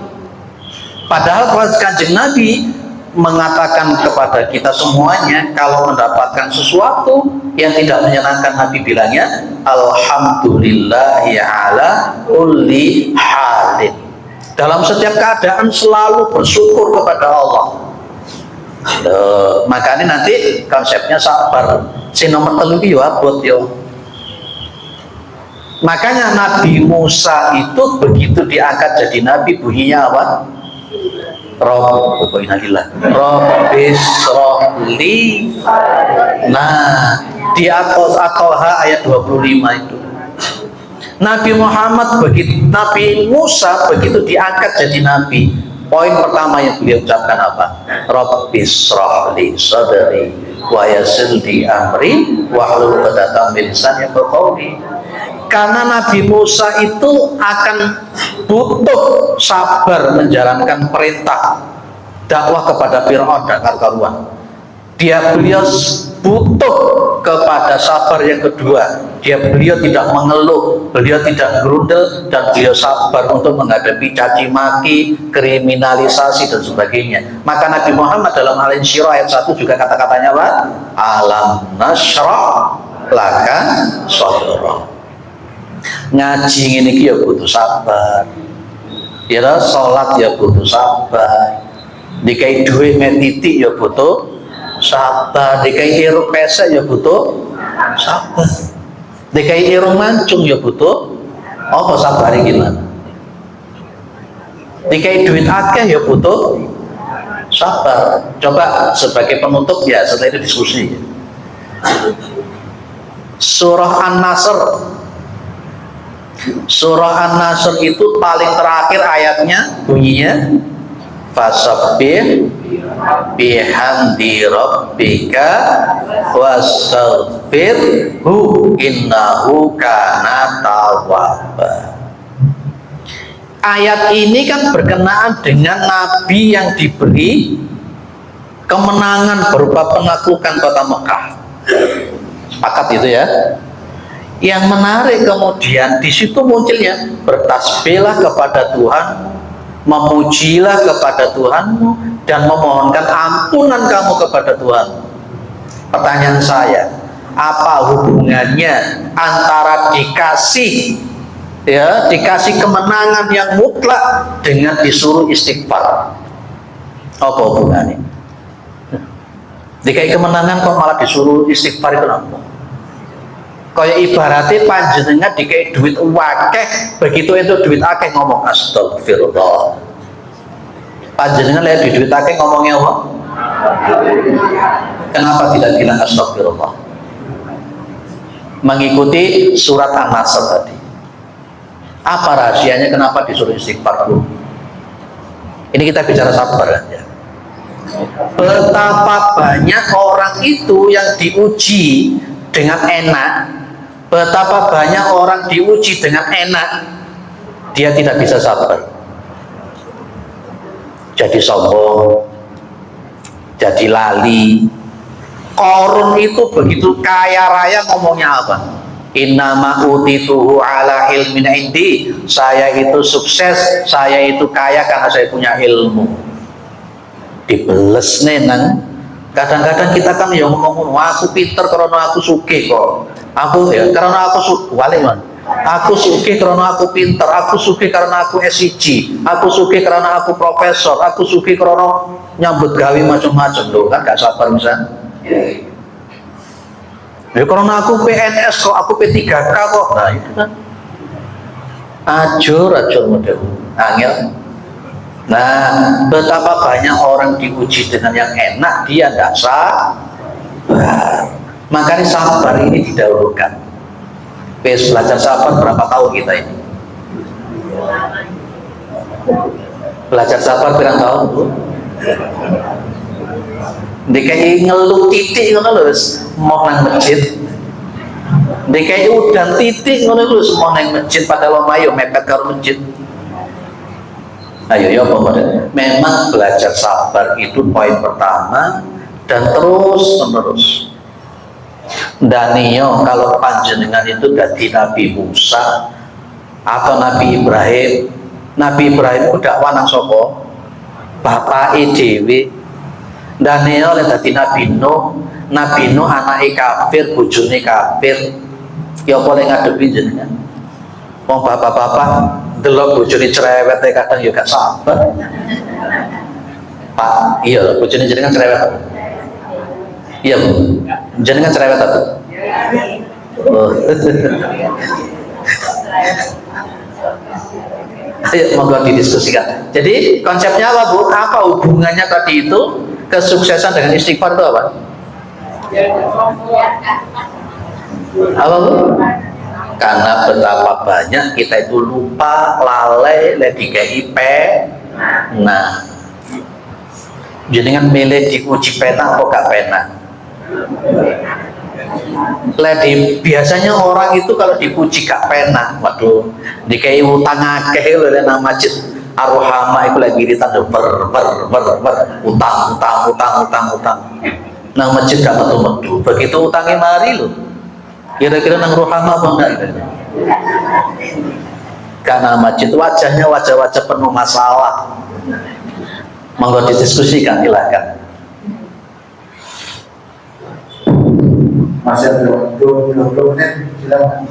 Padahal Kanjeng Nabi mengatakan kepada kita semuanya, kalau mendapatkan sesuatu yang tidak menyenangkan, Nabi bilangnya alhamdulillahi ala kulli halin. Dalam setiap keadaan selalu bersyukur kepada Allah. Makanya nanti konsepnya sabar. Si nomor 3 yo abot yo. Makanya Nabi Musa itu begitu diangkat jadi nabi, bunyinya apa? Robbisrohli. Nah, di At-Toha ayat 25 itu Nabi Muhammad begitu, Nabi Musa begitu diangkat jadi nabi, poin pertama yang beliau ucapkan apa? Robbisrohli sadri wa yassirli amri wahlul 'uqdatam min lisani yafqahu qawli. Karena Nabi Musa itu akan butuh sabar menjalankan perintah dakwah kepada Fir'aun dan kawan-kawan. Beliau butuh kepada sabar yang kedua. Beliau tidak mengeluh, beliau tidak gerundel, dan beliau sabar untuk menghadapi caci maki, kriminalisasi dan sebagainya. Maka Nabi Muhammad dalam Al-Insyirah ayat 1 juga kata-katanya apa? Alam nasyrah laka sadrak. Ngaji ini ya butuh sabar, ya sholat ya butuh sabar, dikai duit titik ya butuh sabar, dikai irung pesek ya butuh sabar, dikai irung mancung ya butuh Apa sabari gimana? Dikai duit akeh ya butuh sabar. Coba sebagai penutup ya setelah itu diskusi. Surah An-Nasr. Surah An-Nasr itu paling terakhir ayatnya bunyinya fasabbih bihamdi rabbika wastaghfirhu innahu kana tawwaba. Ayat ini kan berkenaan dengan nabi yang diberi kemenangan berupa penaklukan kota Mekah. Sepakat itu ya. Yang menarik kemudian di situ munculnya bertasbihlah kepada Tuhan, memujilah kepada Tuhanmu dan memohonkan ampunan kamu kepada Tuhan. Pertanyaan saya, apa hubungannya antara dikasih kemenangan yang mutlak dengan disuruh istighfar? Apa hubungannya? Dikai kemenangan kok malah disuruh istighfar itu apa? Kayak ibaratnya panjenengan dikai duit wakeh, begitu itu duit akeh ngomong astagfirullah. Panjenengan lihat di duit akeh ngomongnya apa? Kenapa tidak bilang astagfirullah? Mengikuti surat An-Nasr tadi. Apa rahasianya kenapa disuruh istighfar dulu? Ini kita bicara sabar ya. Betapa banyak orang itu yang diuji dengan enak, betapa banyak orang diuji dengan enak, dia tidak bisa sabar. Jadi sombong, jadi lali. Korun itu begitu kaya raya ngomongnya apa? Innama utituhu ala ilmin indi. Saya itu sukses, saya itu kaya karena saya punya ilmu. Dibeles nenang. Kadang-kadang kita kan ya ngomong, aku pinter karena aku sugih kok. Aku ya karena aku wale man. Aku sugih karena aku pinter, aku sugih karena aku SIG, aku sugih karena aku profesor, aku sugih karena nyambut gawe macam-macam loh, kan gak sabar misal. Ya karena aku PNS kok, aku P3K kok. Nah itu kan ajur model angel. Nah, betapa banyak orang diuji dengan yang enak, dia tidak sabar. Makanya sabar ini didahulukan. Belajar sabar berapa tahun kita ini? Belajar sabar berapa tahun? DKI ngeluh titik ngono lho, mau nang masjid. DKI udan titik ngono lho, mau nang masjid padahal omahe yo mepet karo masjid. Ayo ya Bapak, memang belajar sabar itu poin pertama dan terus menerus. Dan iyo kalau panjenengan itu dari Nabi Musa atau Nabi Ibrahim itu dakwah nang sapa? Bapake dhewe. Dan iyo oleh dari Nabi Nuh anake kafir, bojone kafir. Ya boleh ngadepi jenengan. Wong bapak-bapak delok bojone cerewet kadang ya gak sabar. Pak, iya bojone jenengan cerewet. Iya Bu, jenengan cerewet apa? Oh. Ayo monggo didiskusikan. Jadi konsepnya apa Bu? Apa hubungannya tadi itu kesuksesan dengan istighfar itu apa? Apa Bu? Karena betapa banyak kita itu lupa, lalai, dikai nah jenengan milih diuji pena kok gak pena. Biasanya orang itu kalau dipuji gak pena, waduh dikai utang akeh lho nang masjid Ar-Rahmah itu lagi iritan utang nang masjid gak metu-metu. Begitu utangnya mari lho, kira-kira nang Rohama apa enggak? Karena masjid wajahnya wajah-wajah penuh masalah. Monggo didiskusikan, silakan. Masih ada 20 menit, silakan.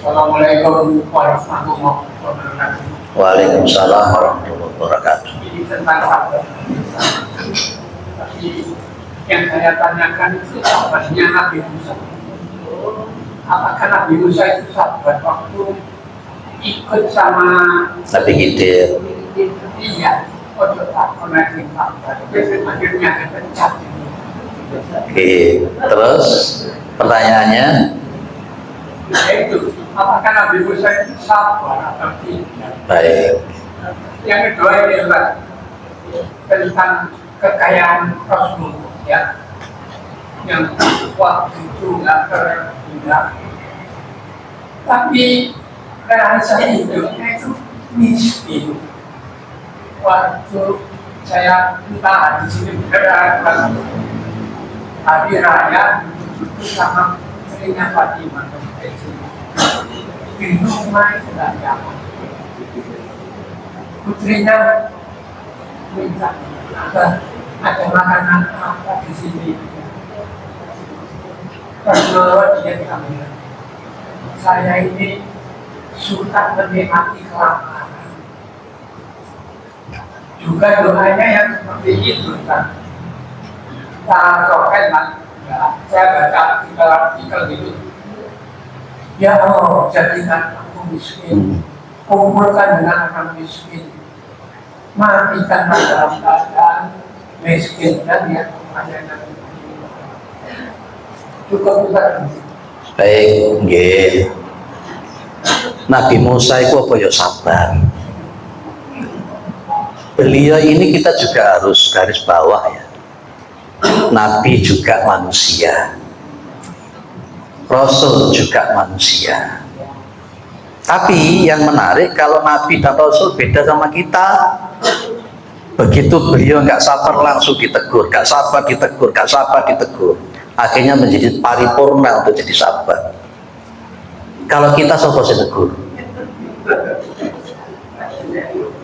Assalamualaikum warahmatullahi wabarakatuh. Waalaikumsalam warahmatullahi wabarakatuh. Ini tentang sabar. yang saya tanyakan itu sahabatnya Nabi Musa. Apakah Nabi Musa itu sahabat waktu ikut sama Nabi Khidir? iya, untuk tak koneksi sahabat. Akhirnya dipecat. Oke, terus pertanyaannya? Itu, apakah Nabi Musa itu sabar atau tidak? Baik. Yang kedua adalah tentang kekayaan Rasul, ya, yang waktu itu nggak terhingga, tapi realisa hidupnya itu miskin. Waktu saya entah di sini berada hari raya itu sama istrinya Fatimah di rumah itu nggak nyaman. Putrinya minta ada makanan apa di sini. Kalau dia bilang, saya ini suka menikmati kelaparan. Juga doanya yang seperti itu kan. Soalnya saya baca artikel itu. Ya Allah, jadikan aku miskin, kumpulkan dengan orang miskin, matikan dalam keadaan miskin dan yang kemudian cukup besar. Baik, nggih. Nabi Musa itu apa ya sabar. Beliau ini kita juga harus garis bawah ya. Nabi juga manusia, Rasul juga manusia. Tapi yang menarik kalau Nabi dan Rasul beda sama kita. Begitu beliau nggak sabar langsung ditegur, nggak sabar ditegur, nggak sabar ditegur. Akhirnya menjadi paripurna untuk jadi sabar. Kalau kita sopo sing tegur.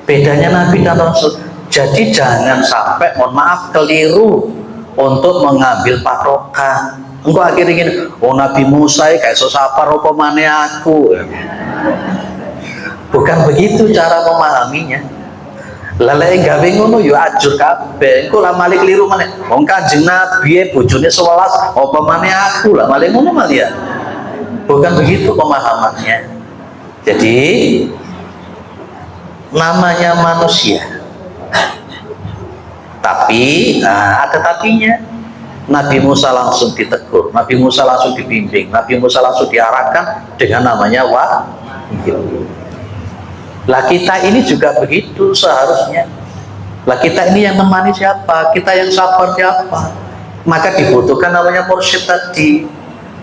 Bedanya Nabi dan Rasul. Jadi jangan sampai, mohon maaf, keliru untuk mengambil patokan. Engkau akhirnya gini, oh Nabi Musa kayak so sabar apa maneh aku. Bukan begitu cara memahaminya. Lelek gawe ngono yo ajur kabeh. Engko lah malih keliru maneh. Wong Kanjeng Nabi bojone 11 apa maneh aku lah malih ngono malih ya. Bukan begitu pemahamannya. Jadi namanya manusia. Tapi ada tapinya. Nabi Musa langsung ditegur, Nabi Musa langsung dibimbing, Nabi Musa langsung diarahkan dengan namanya wahyu. Lah kita ini juga begitu seharusnya. Lah kita ini yang menemani siapa? Kita yang sabar siapa? Maka dibutuhkan namanya mursyid tadi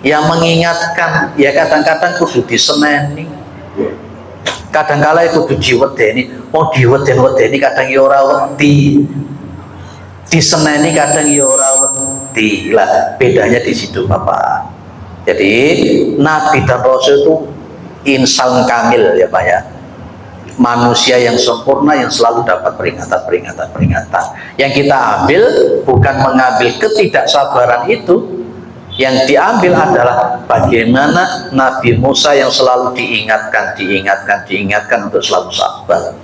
yang mengingatkan. Ya kadang-kadang kudu diseneni, kadang-kala kudu diwedeni. Oh diweden-wedeni kadang ya ora wedi, diseneni kadang ya ora wedi. Lah bedanya di situ Bapak. Jadi Nabi dan Rasul itu insan kamil ya Pak ya, manusia yang sempurna yang selalu dapat peringatan. Yang kita ambil bukan mengambil ketidaksabaran itu, yang diambil adalah bagaimana Nabi Musa yang selalu diingatkan untuk selalu sabar.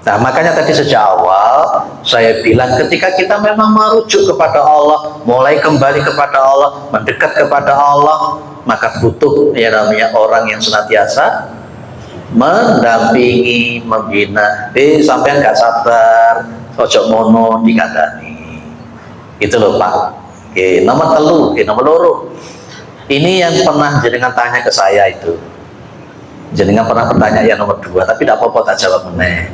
Nah makanya tadi sejak awal saya bilang ketika kita memang merujuk kepada Allah, mulai kembali kepada Allah, mendekat kepada Allah, maka butuh ya namanya orang yang senantiasa mendampingi, membina. Sampai nggak sabar, ojo mono dikandani. Itu loh Pak. Oke, nomor telu, nomor loro. Ini yang pernah jenengan tanya ke saya itu. Jenengan pernah bertanya yang nomor 2, tapi tidak apa-apa tak jawab meneh.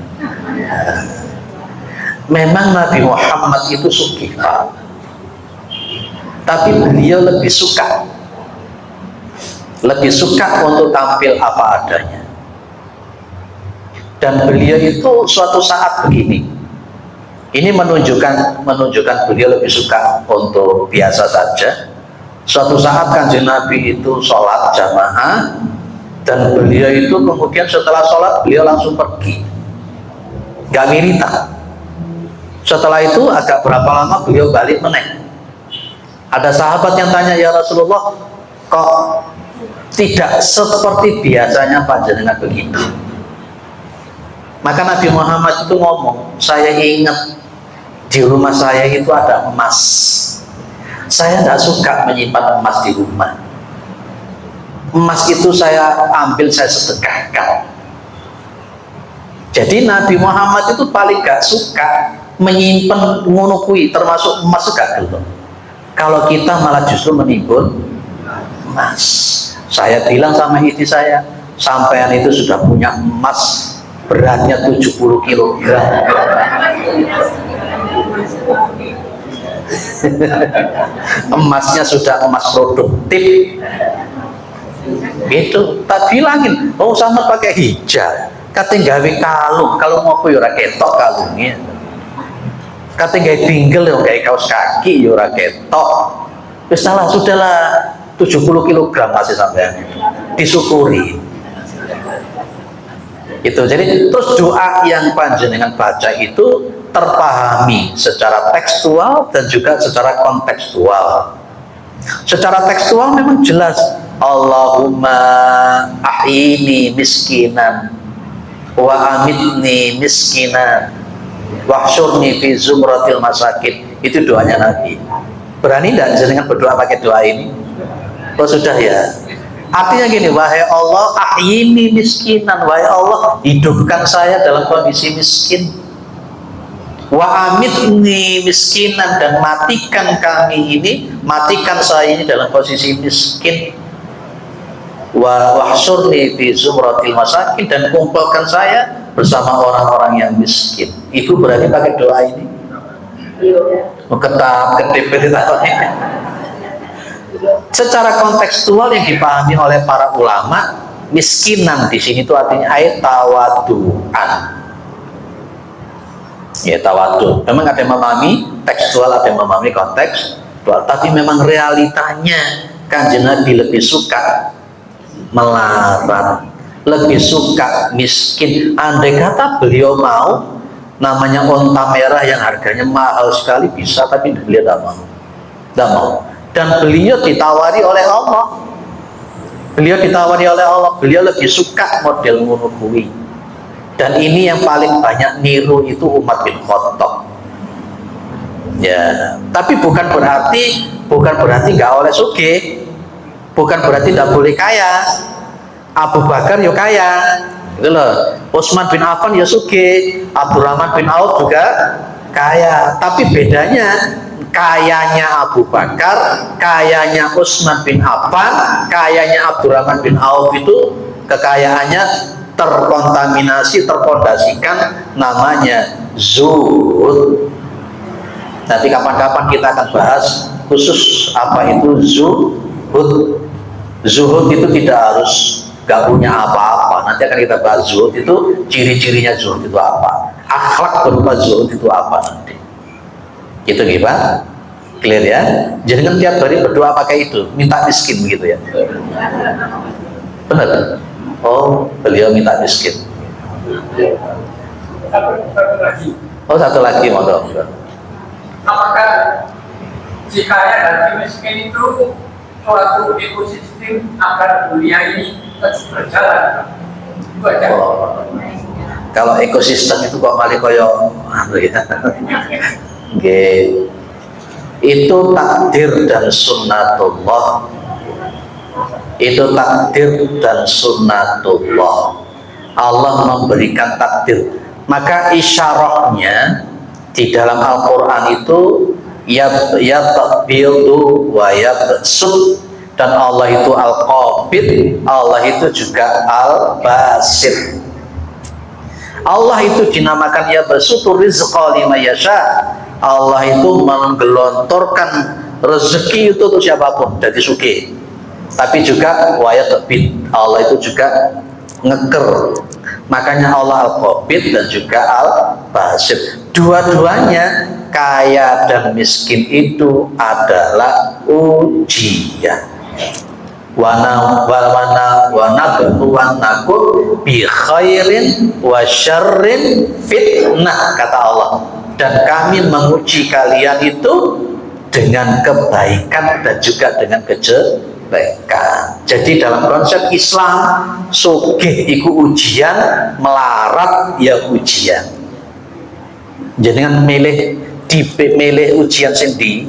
Memang Nabi Muhammad itu sugih Pak, tapi beliau lebih suka untuk tampil apa adanya. Dan beliau itu suatu saat begini, ini menunjukkan beliau lebih suka untuk biasa saja. Suatu saat Kanjeng Nabi itu sholat jamaah, dan beliau itu kemudian setelah sholat beliau langsung pergi, gak milita. Setelah itu agak berapa lama beliau balik meneng. Ada sahabat yang tanya, ya Rasulullah, kok tidak seperti biasanya panjenengan begitu? Maka Nabi Muhammad itu ngomong, saya ingat di rumah saya itu ada emas. Saya tidak suka menyimpan emas di rumah. Emas itu saya ambil, saya sedekahkan. Jadi Nabi Muhammad itu paling gak suka menyimpan ngono kuwi, termasuk emas juga gitu. Kalau kita malah justru menimbun emas. Saya bilang sama istri saya, sampean itu sudah punya emas beratnya 70 kg. Emasnya sudah emas produktif. Gitu. Tak bilangin, oh sama pakai hijab. Katanya gawe kalung, kalau mau aku yura ketok kalungnya. Katanya gawe pinggel, gawe kaos kaki yura ketok. Wis salah, sudahlah 70 kg masih sampai disyukuri. Itu jadi terus doa yang panjenengan baca itu terpahami secara tekstual dan juga secara kontekstual. Secara tekstual memang jelas, Allahumma ahyini miskinan wa amitni miskinan wahsyurni fi zumratil masakin. Itu doanya Nabi. Berani tidak jenengan berdoa pakai doa ini? Oh sudah ya. Artinya gini, wahai Allah ahyini miskinan, wahai Allah hidupkan saya dalam kondisi miskin, wa amitni miskinan, dan matikan kami ini, matikan saya ini dalam posisi miskin, wa wahsyurni fi zumratil masakin, dan kumpulkan saya bersama orang-orang yang miskin. Ibu berani pakai doa ini? Ketap ketip secara kontekstual yang dipahami oleh para ulama, miskinan di sini itu artinya ayat tawaduan. Ya tawadu. Memang ada yang memahami tekstual, ada yang memahami konteks, tapi memang realitanya Kanjeng Nabi lebih suka melarat, lebih suka miskin. Andai kata beliau mau namanya onta merah yang harganya mahal sekali bisa, tapi beliau tidak mau. Tidak mau. Dan beliau ditawari oleh Allah. Beliau ditawari oleh Allah. Beliau lebih suka model ngono kuwi. Dan ini yang paling banyak niru itu Umar bin Khattab. Ya, tapi bukan berarti nggak oleh sugih. Bukan berarti tidak boleh kaya. Abu Bakar yo kaya. Gitu loh. Utsman bin Affan ya sugih. Abdurrahman bin Auf juga kaya. Tapi bedanya, kayanya Abu Bakar, kayanya Utsman bin Affan, kayanya Abdurrahman bin Auf itu kekayaannya terkontaminasi, terfondasikan namanya zuhud. Nanti kapan-kapan kita akan bahas khusus apa itu zuhud. Zuhud itu tidak harus gak punya apa-apa. Nanti akan kita bahas zuhud itu, ciri-cirinya zuhud itu apa, akhlak berupa zuhud itu apa nanti. Itu gimana? Clear ya? Jadi kan tiap hari berdoa pakai itu, minta miskin begitu ya? Benar? Oh, beliau minta miskin. Satu lagi. Oh, satu lagi, mohon. Apakah si kaya dan si miskin itu suatu ekosistem agar dunia ini terus berjalan? Itu aja. Oh. Kalau ekosistem itu kok malah koyo ya. Okay. Itu takdir dan sunnatullah. Itu takdir dan sunnatullah. Allah memberikan takdir. Maka isyarahnya di dalam Al-Quran itu yatbidu wa yabsud, dan Allah itu Al-Qabid, Allah itu juga Al-Basit. Allah itu dinamakan yabsutur rizqa liman yasha. Allah itu menggelontorkan rezeki itu untuk siapapun, jadi sugih. Tapi juga wayatbid, Allah itu juga ngeker. Makanya Allah Al-Qabid dan juga Al-Basit. Dua-duanya, kaya dan miskin itu adalah ujian. Wanabluwannakum bi khairin wa syarrin fitnah, kata Allah. Dan kami menguji kalian itu dengan kebaikan dan juga dengan kejelekan. Jadi dalam konsep Islam, sugih iku ujian, melarat ya ujian. Jadi dengan milih ujian sendiri.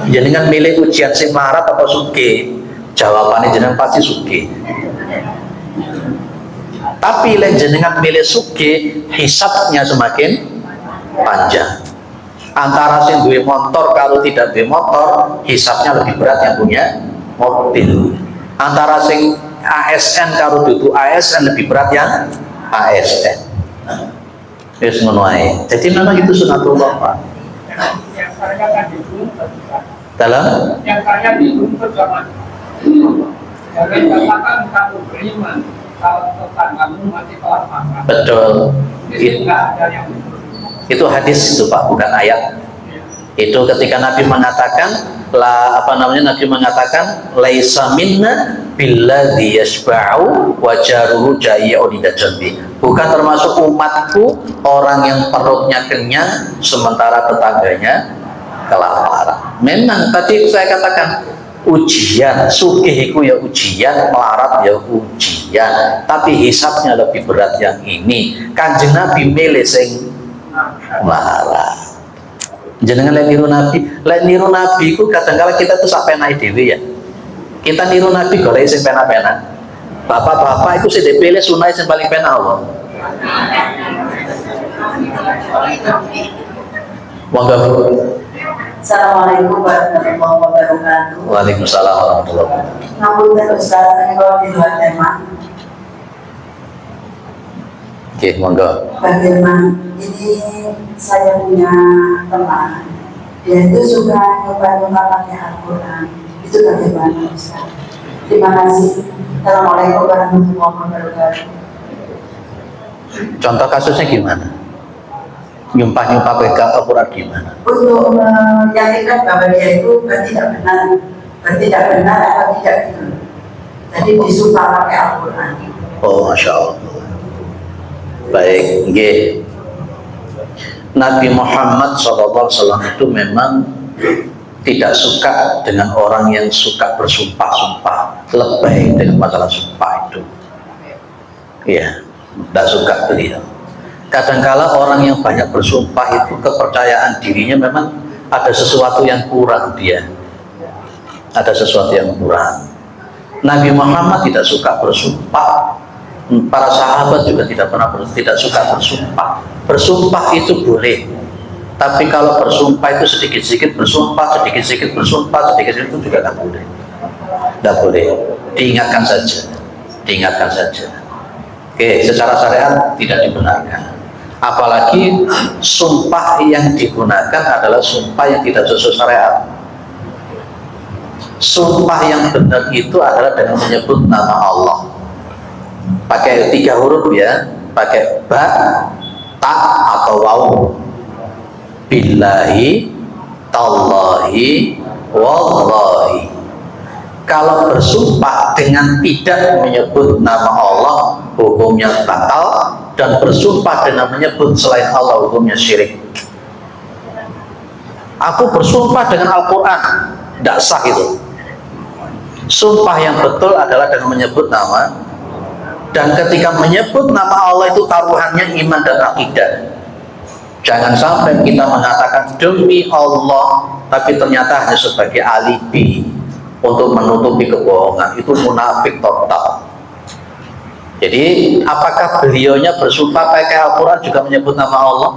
Jenengan milih ujian sing melarat apa suge? Jawabannya jenengan pasti suge. Tapi lek jenengan milih suge, hisabnya semakin panjang. Antara sing duwe motor kalau tidak duwe motor, hisabnya lebih berat yang punya mobil. Antara sing ASN kalau duduk ASN lebih berat yang ASN. Wis ngono ae. Jadi memang itu sunatullah, Pak. Yang karya kan dituntut, Pak. Dalam Yang karya dituntut sama jangan katakan kamu beriman kalau tetanggamu masih telah makan. betul. Jadi nggak ada yang Itu hadis itu, Pak, bukan ayat. Itu ketika Nabi mengatakan Nabi mengatakan laisa minna billadzi yashba'u wa jaruhu ja'i'un ila jambi. Bukan termasuk umatku orang yang perutnya kenyang sementara tetangganya kelaparan. Memang tadi saya katakan ujian, sugih iku ya ujian, melarat ya ujian, tapi hisabnya lebih berat yang ini. Kanjeng Nabi milih sing melarat. Jenengan lek niru nabi ku kadang-kala kita tuh sampai naik dewi ya. Kita niru nabi golek sing pena-pena. Bapak-bapak itu sing dipilih sunai sing paling pena Allah. Monggo. Assalamualaikum warahmatullahi wabarakatuh. Waalaikumsalam warahmatullahi wabarakatuh. Ngapunten Ustaz, kalau di luar tema, Oke, monggo. bagaimana ini saya punya teman, dia itu suka nyoba-nyoba pakai Al-Quran. Itu bagaimana Ustaz? Terima kasih. Assalamualaikum warahmatullahi wabarakatuh. Contoh kasusnya gimana? Nyumpah-nyumpah pakai Al-Quran gimana? Untuk meyakinkan bahwa dia itu tidak benar atau tidak gitu. Jadi disumpah pakai Al-Quran. Oh, Masya Allah. Baik, nggih. Nabi Muhammad SAW itu memang tidak suka dengan orang yang suka bersumpah-sumpah, lebay dengan masalah sumpah itu. Iya, tidak suka beliau. Kadangkala orang yang banyak bersumpah itu kepercayaan dirinya memang ada sesuatu yang kurang dia. Ada sesuatu yang kurang. Nabi Muhammad tidak suka bersumpah. Para sahabat juga tidak suka bersumpah. Bersumpah itu boleh, tapi kalau bersumpah itu sedikit-sedikit bersumpah, sedikit-sedikit bersumpah, sedikit-sedikit itu juga tidak boleh. Tidak boleh. Diingatkan saja. Oke, secara syariat tidak dibenarkan. Apalagi sumpah yang digunakan adalah sumpah yang tidak sesuai syariat. Sumpah yang benar itu adalah dengan menyebut nama Allah. Pakai 3 huruf ya, pakai ba, ta atau waw. Billahi, tallahi, wallahi. Kalau bersumpah dengan tidak menyebut nama Allah, hukumnya batal, dan bersumpah dengan menyebut selain Allah, hukumnya syirik. Aku bersumpah dengan Al-Quran, tidak sah itu. Sumpah yang betul adalah dengan menyebut nama, dan ketika menyebut nama Allah itu taruhannya iman dan akidah. Jangan sampai kita mengatakan demi Allah, tapi ternyata hanya sebagai alibi untuk menutupi kebohongan. Itu munafik total. Jadi apakah beliaunya bersumpah pakai Al-Quran juga menyebut nama Allah?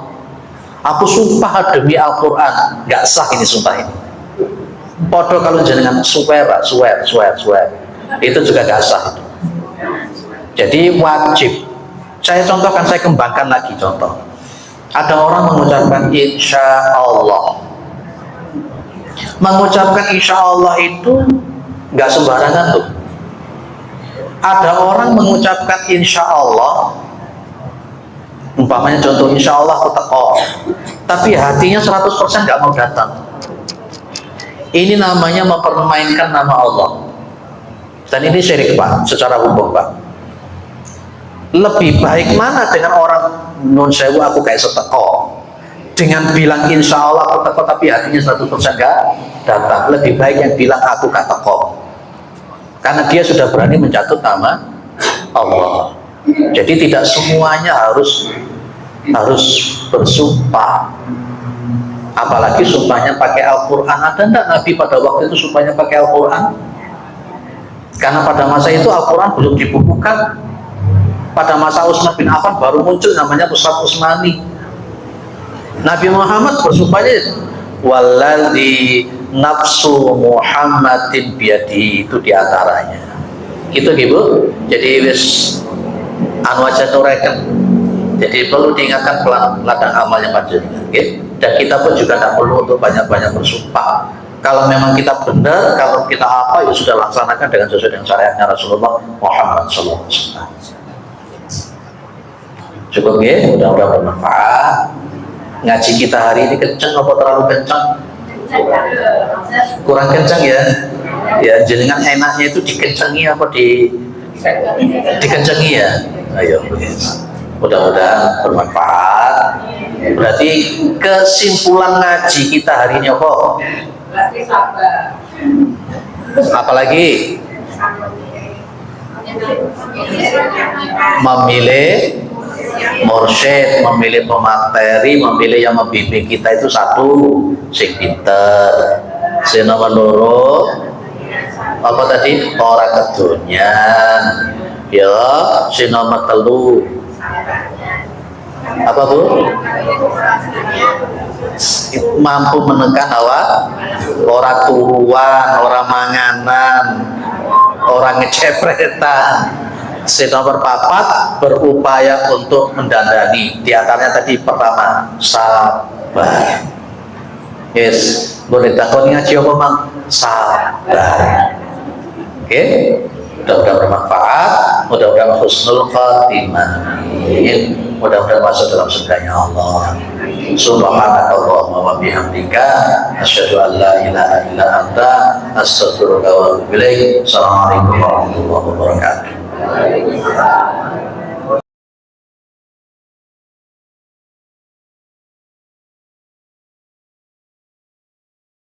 Aku sumpah demi Al-Quran, nggak sah ini sumpah ini. Podo kalau jenengan swear, itu juga nggak sah. Jadi wajib. Saya contohkan, saya kembangkan lagi contoh. Ada orang mengucapkan insya Allah. Mengucapkan insya Allah itu nggak sembarangan tuh. Ada orang mengucapkan insya Allah, umpamanya contoh insya Allah aku teko, tapi hatinya 100% nggak mau datang. Ini namanya mempermainkan nama Allah, dan ini syirik Pak, secara hukum Pak. Lebih baik mana dengan orang nun sewu aku kayak seteko, dengan bilang insya Allah aku teko tapi hatinya 100% nggak datang. Lebih baik yang bilang aku gak teko, karena dia sudah berani mencatut nama Allah. Jadi tidak semuanya harus bersumpah. Apalagi sumpahnya pakai Al-Quran. Ada enggak Nabi pada waktu itu sumpahnya pakai Al-Quran? Karena pada masa itu Al-Quran belum dibukukan. Pada masa Utsman bin Affan baru muncul namanya Mus'haf Utsmani. Nabi Muhammad bersumpahnya waladzi nafsu Muhammadin biyadihi, itu diantaranya. Itu Ibu. Jadi wis anu aja tureken. Jadi perlu diingatkan ladang amalnya panjenengan. Okay? Dan kita pun juga tidak perlu untuk banyak-banyak bersumpah. Kalau memang kita benar, kalau kita apa, ya sudah laksanakan dengan sesuai dengan syariatnya Rasulullah Muhammad SAW. Cukup ya, mudah-mudahan bermanfaat. Ngaji kita hari ini kencang apa terlalu kencang? Kurang kencang ya? Ya, jenengan enaknya itu dikencangi apa dikencangi ya? Ayo, mudah-mudahan bermanfaat. Berarti kesimpulan ngaji kita hari ini apa? Apalagi memilih mursyid, memilih pemateri, memilih yang membimbing kita itu satu sing pinter, sing nomor loro apa tadi, orang kedonyan ya, sing nomor telu apa Bu? Mampu menekan hawa, orang turuan, orang manganan, orang ngecepretan. Nomor 4 berupaya untuk mendandani. Di antaranya tadi pertama sabar. Yes, boleh takon ngaji apa Mang? Sabar. Oke, mudah-mudahan bermanfaat, mudah-mudahan husnul khatimah. Mudah-mudahan masuk dalam surganya Allah. Subhanakallahumma wa bihamdika asyhadu an la ilaha illa anta astaghfiruka wa atubu ilaik. Assalamualaikum warahmatullahi wabarakatuh.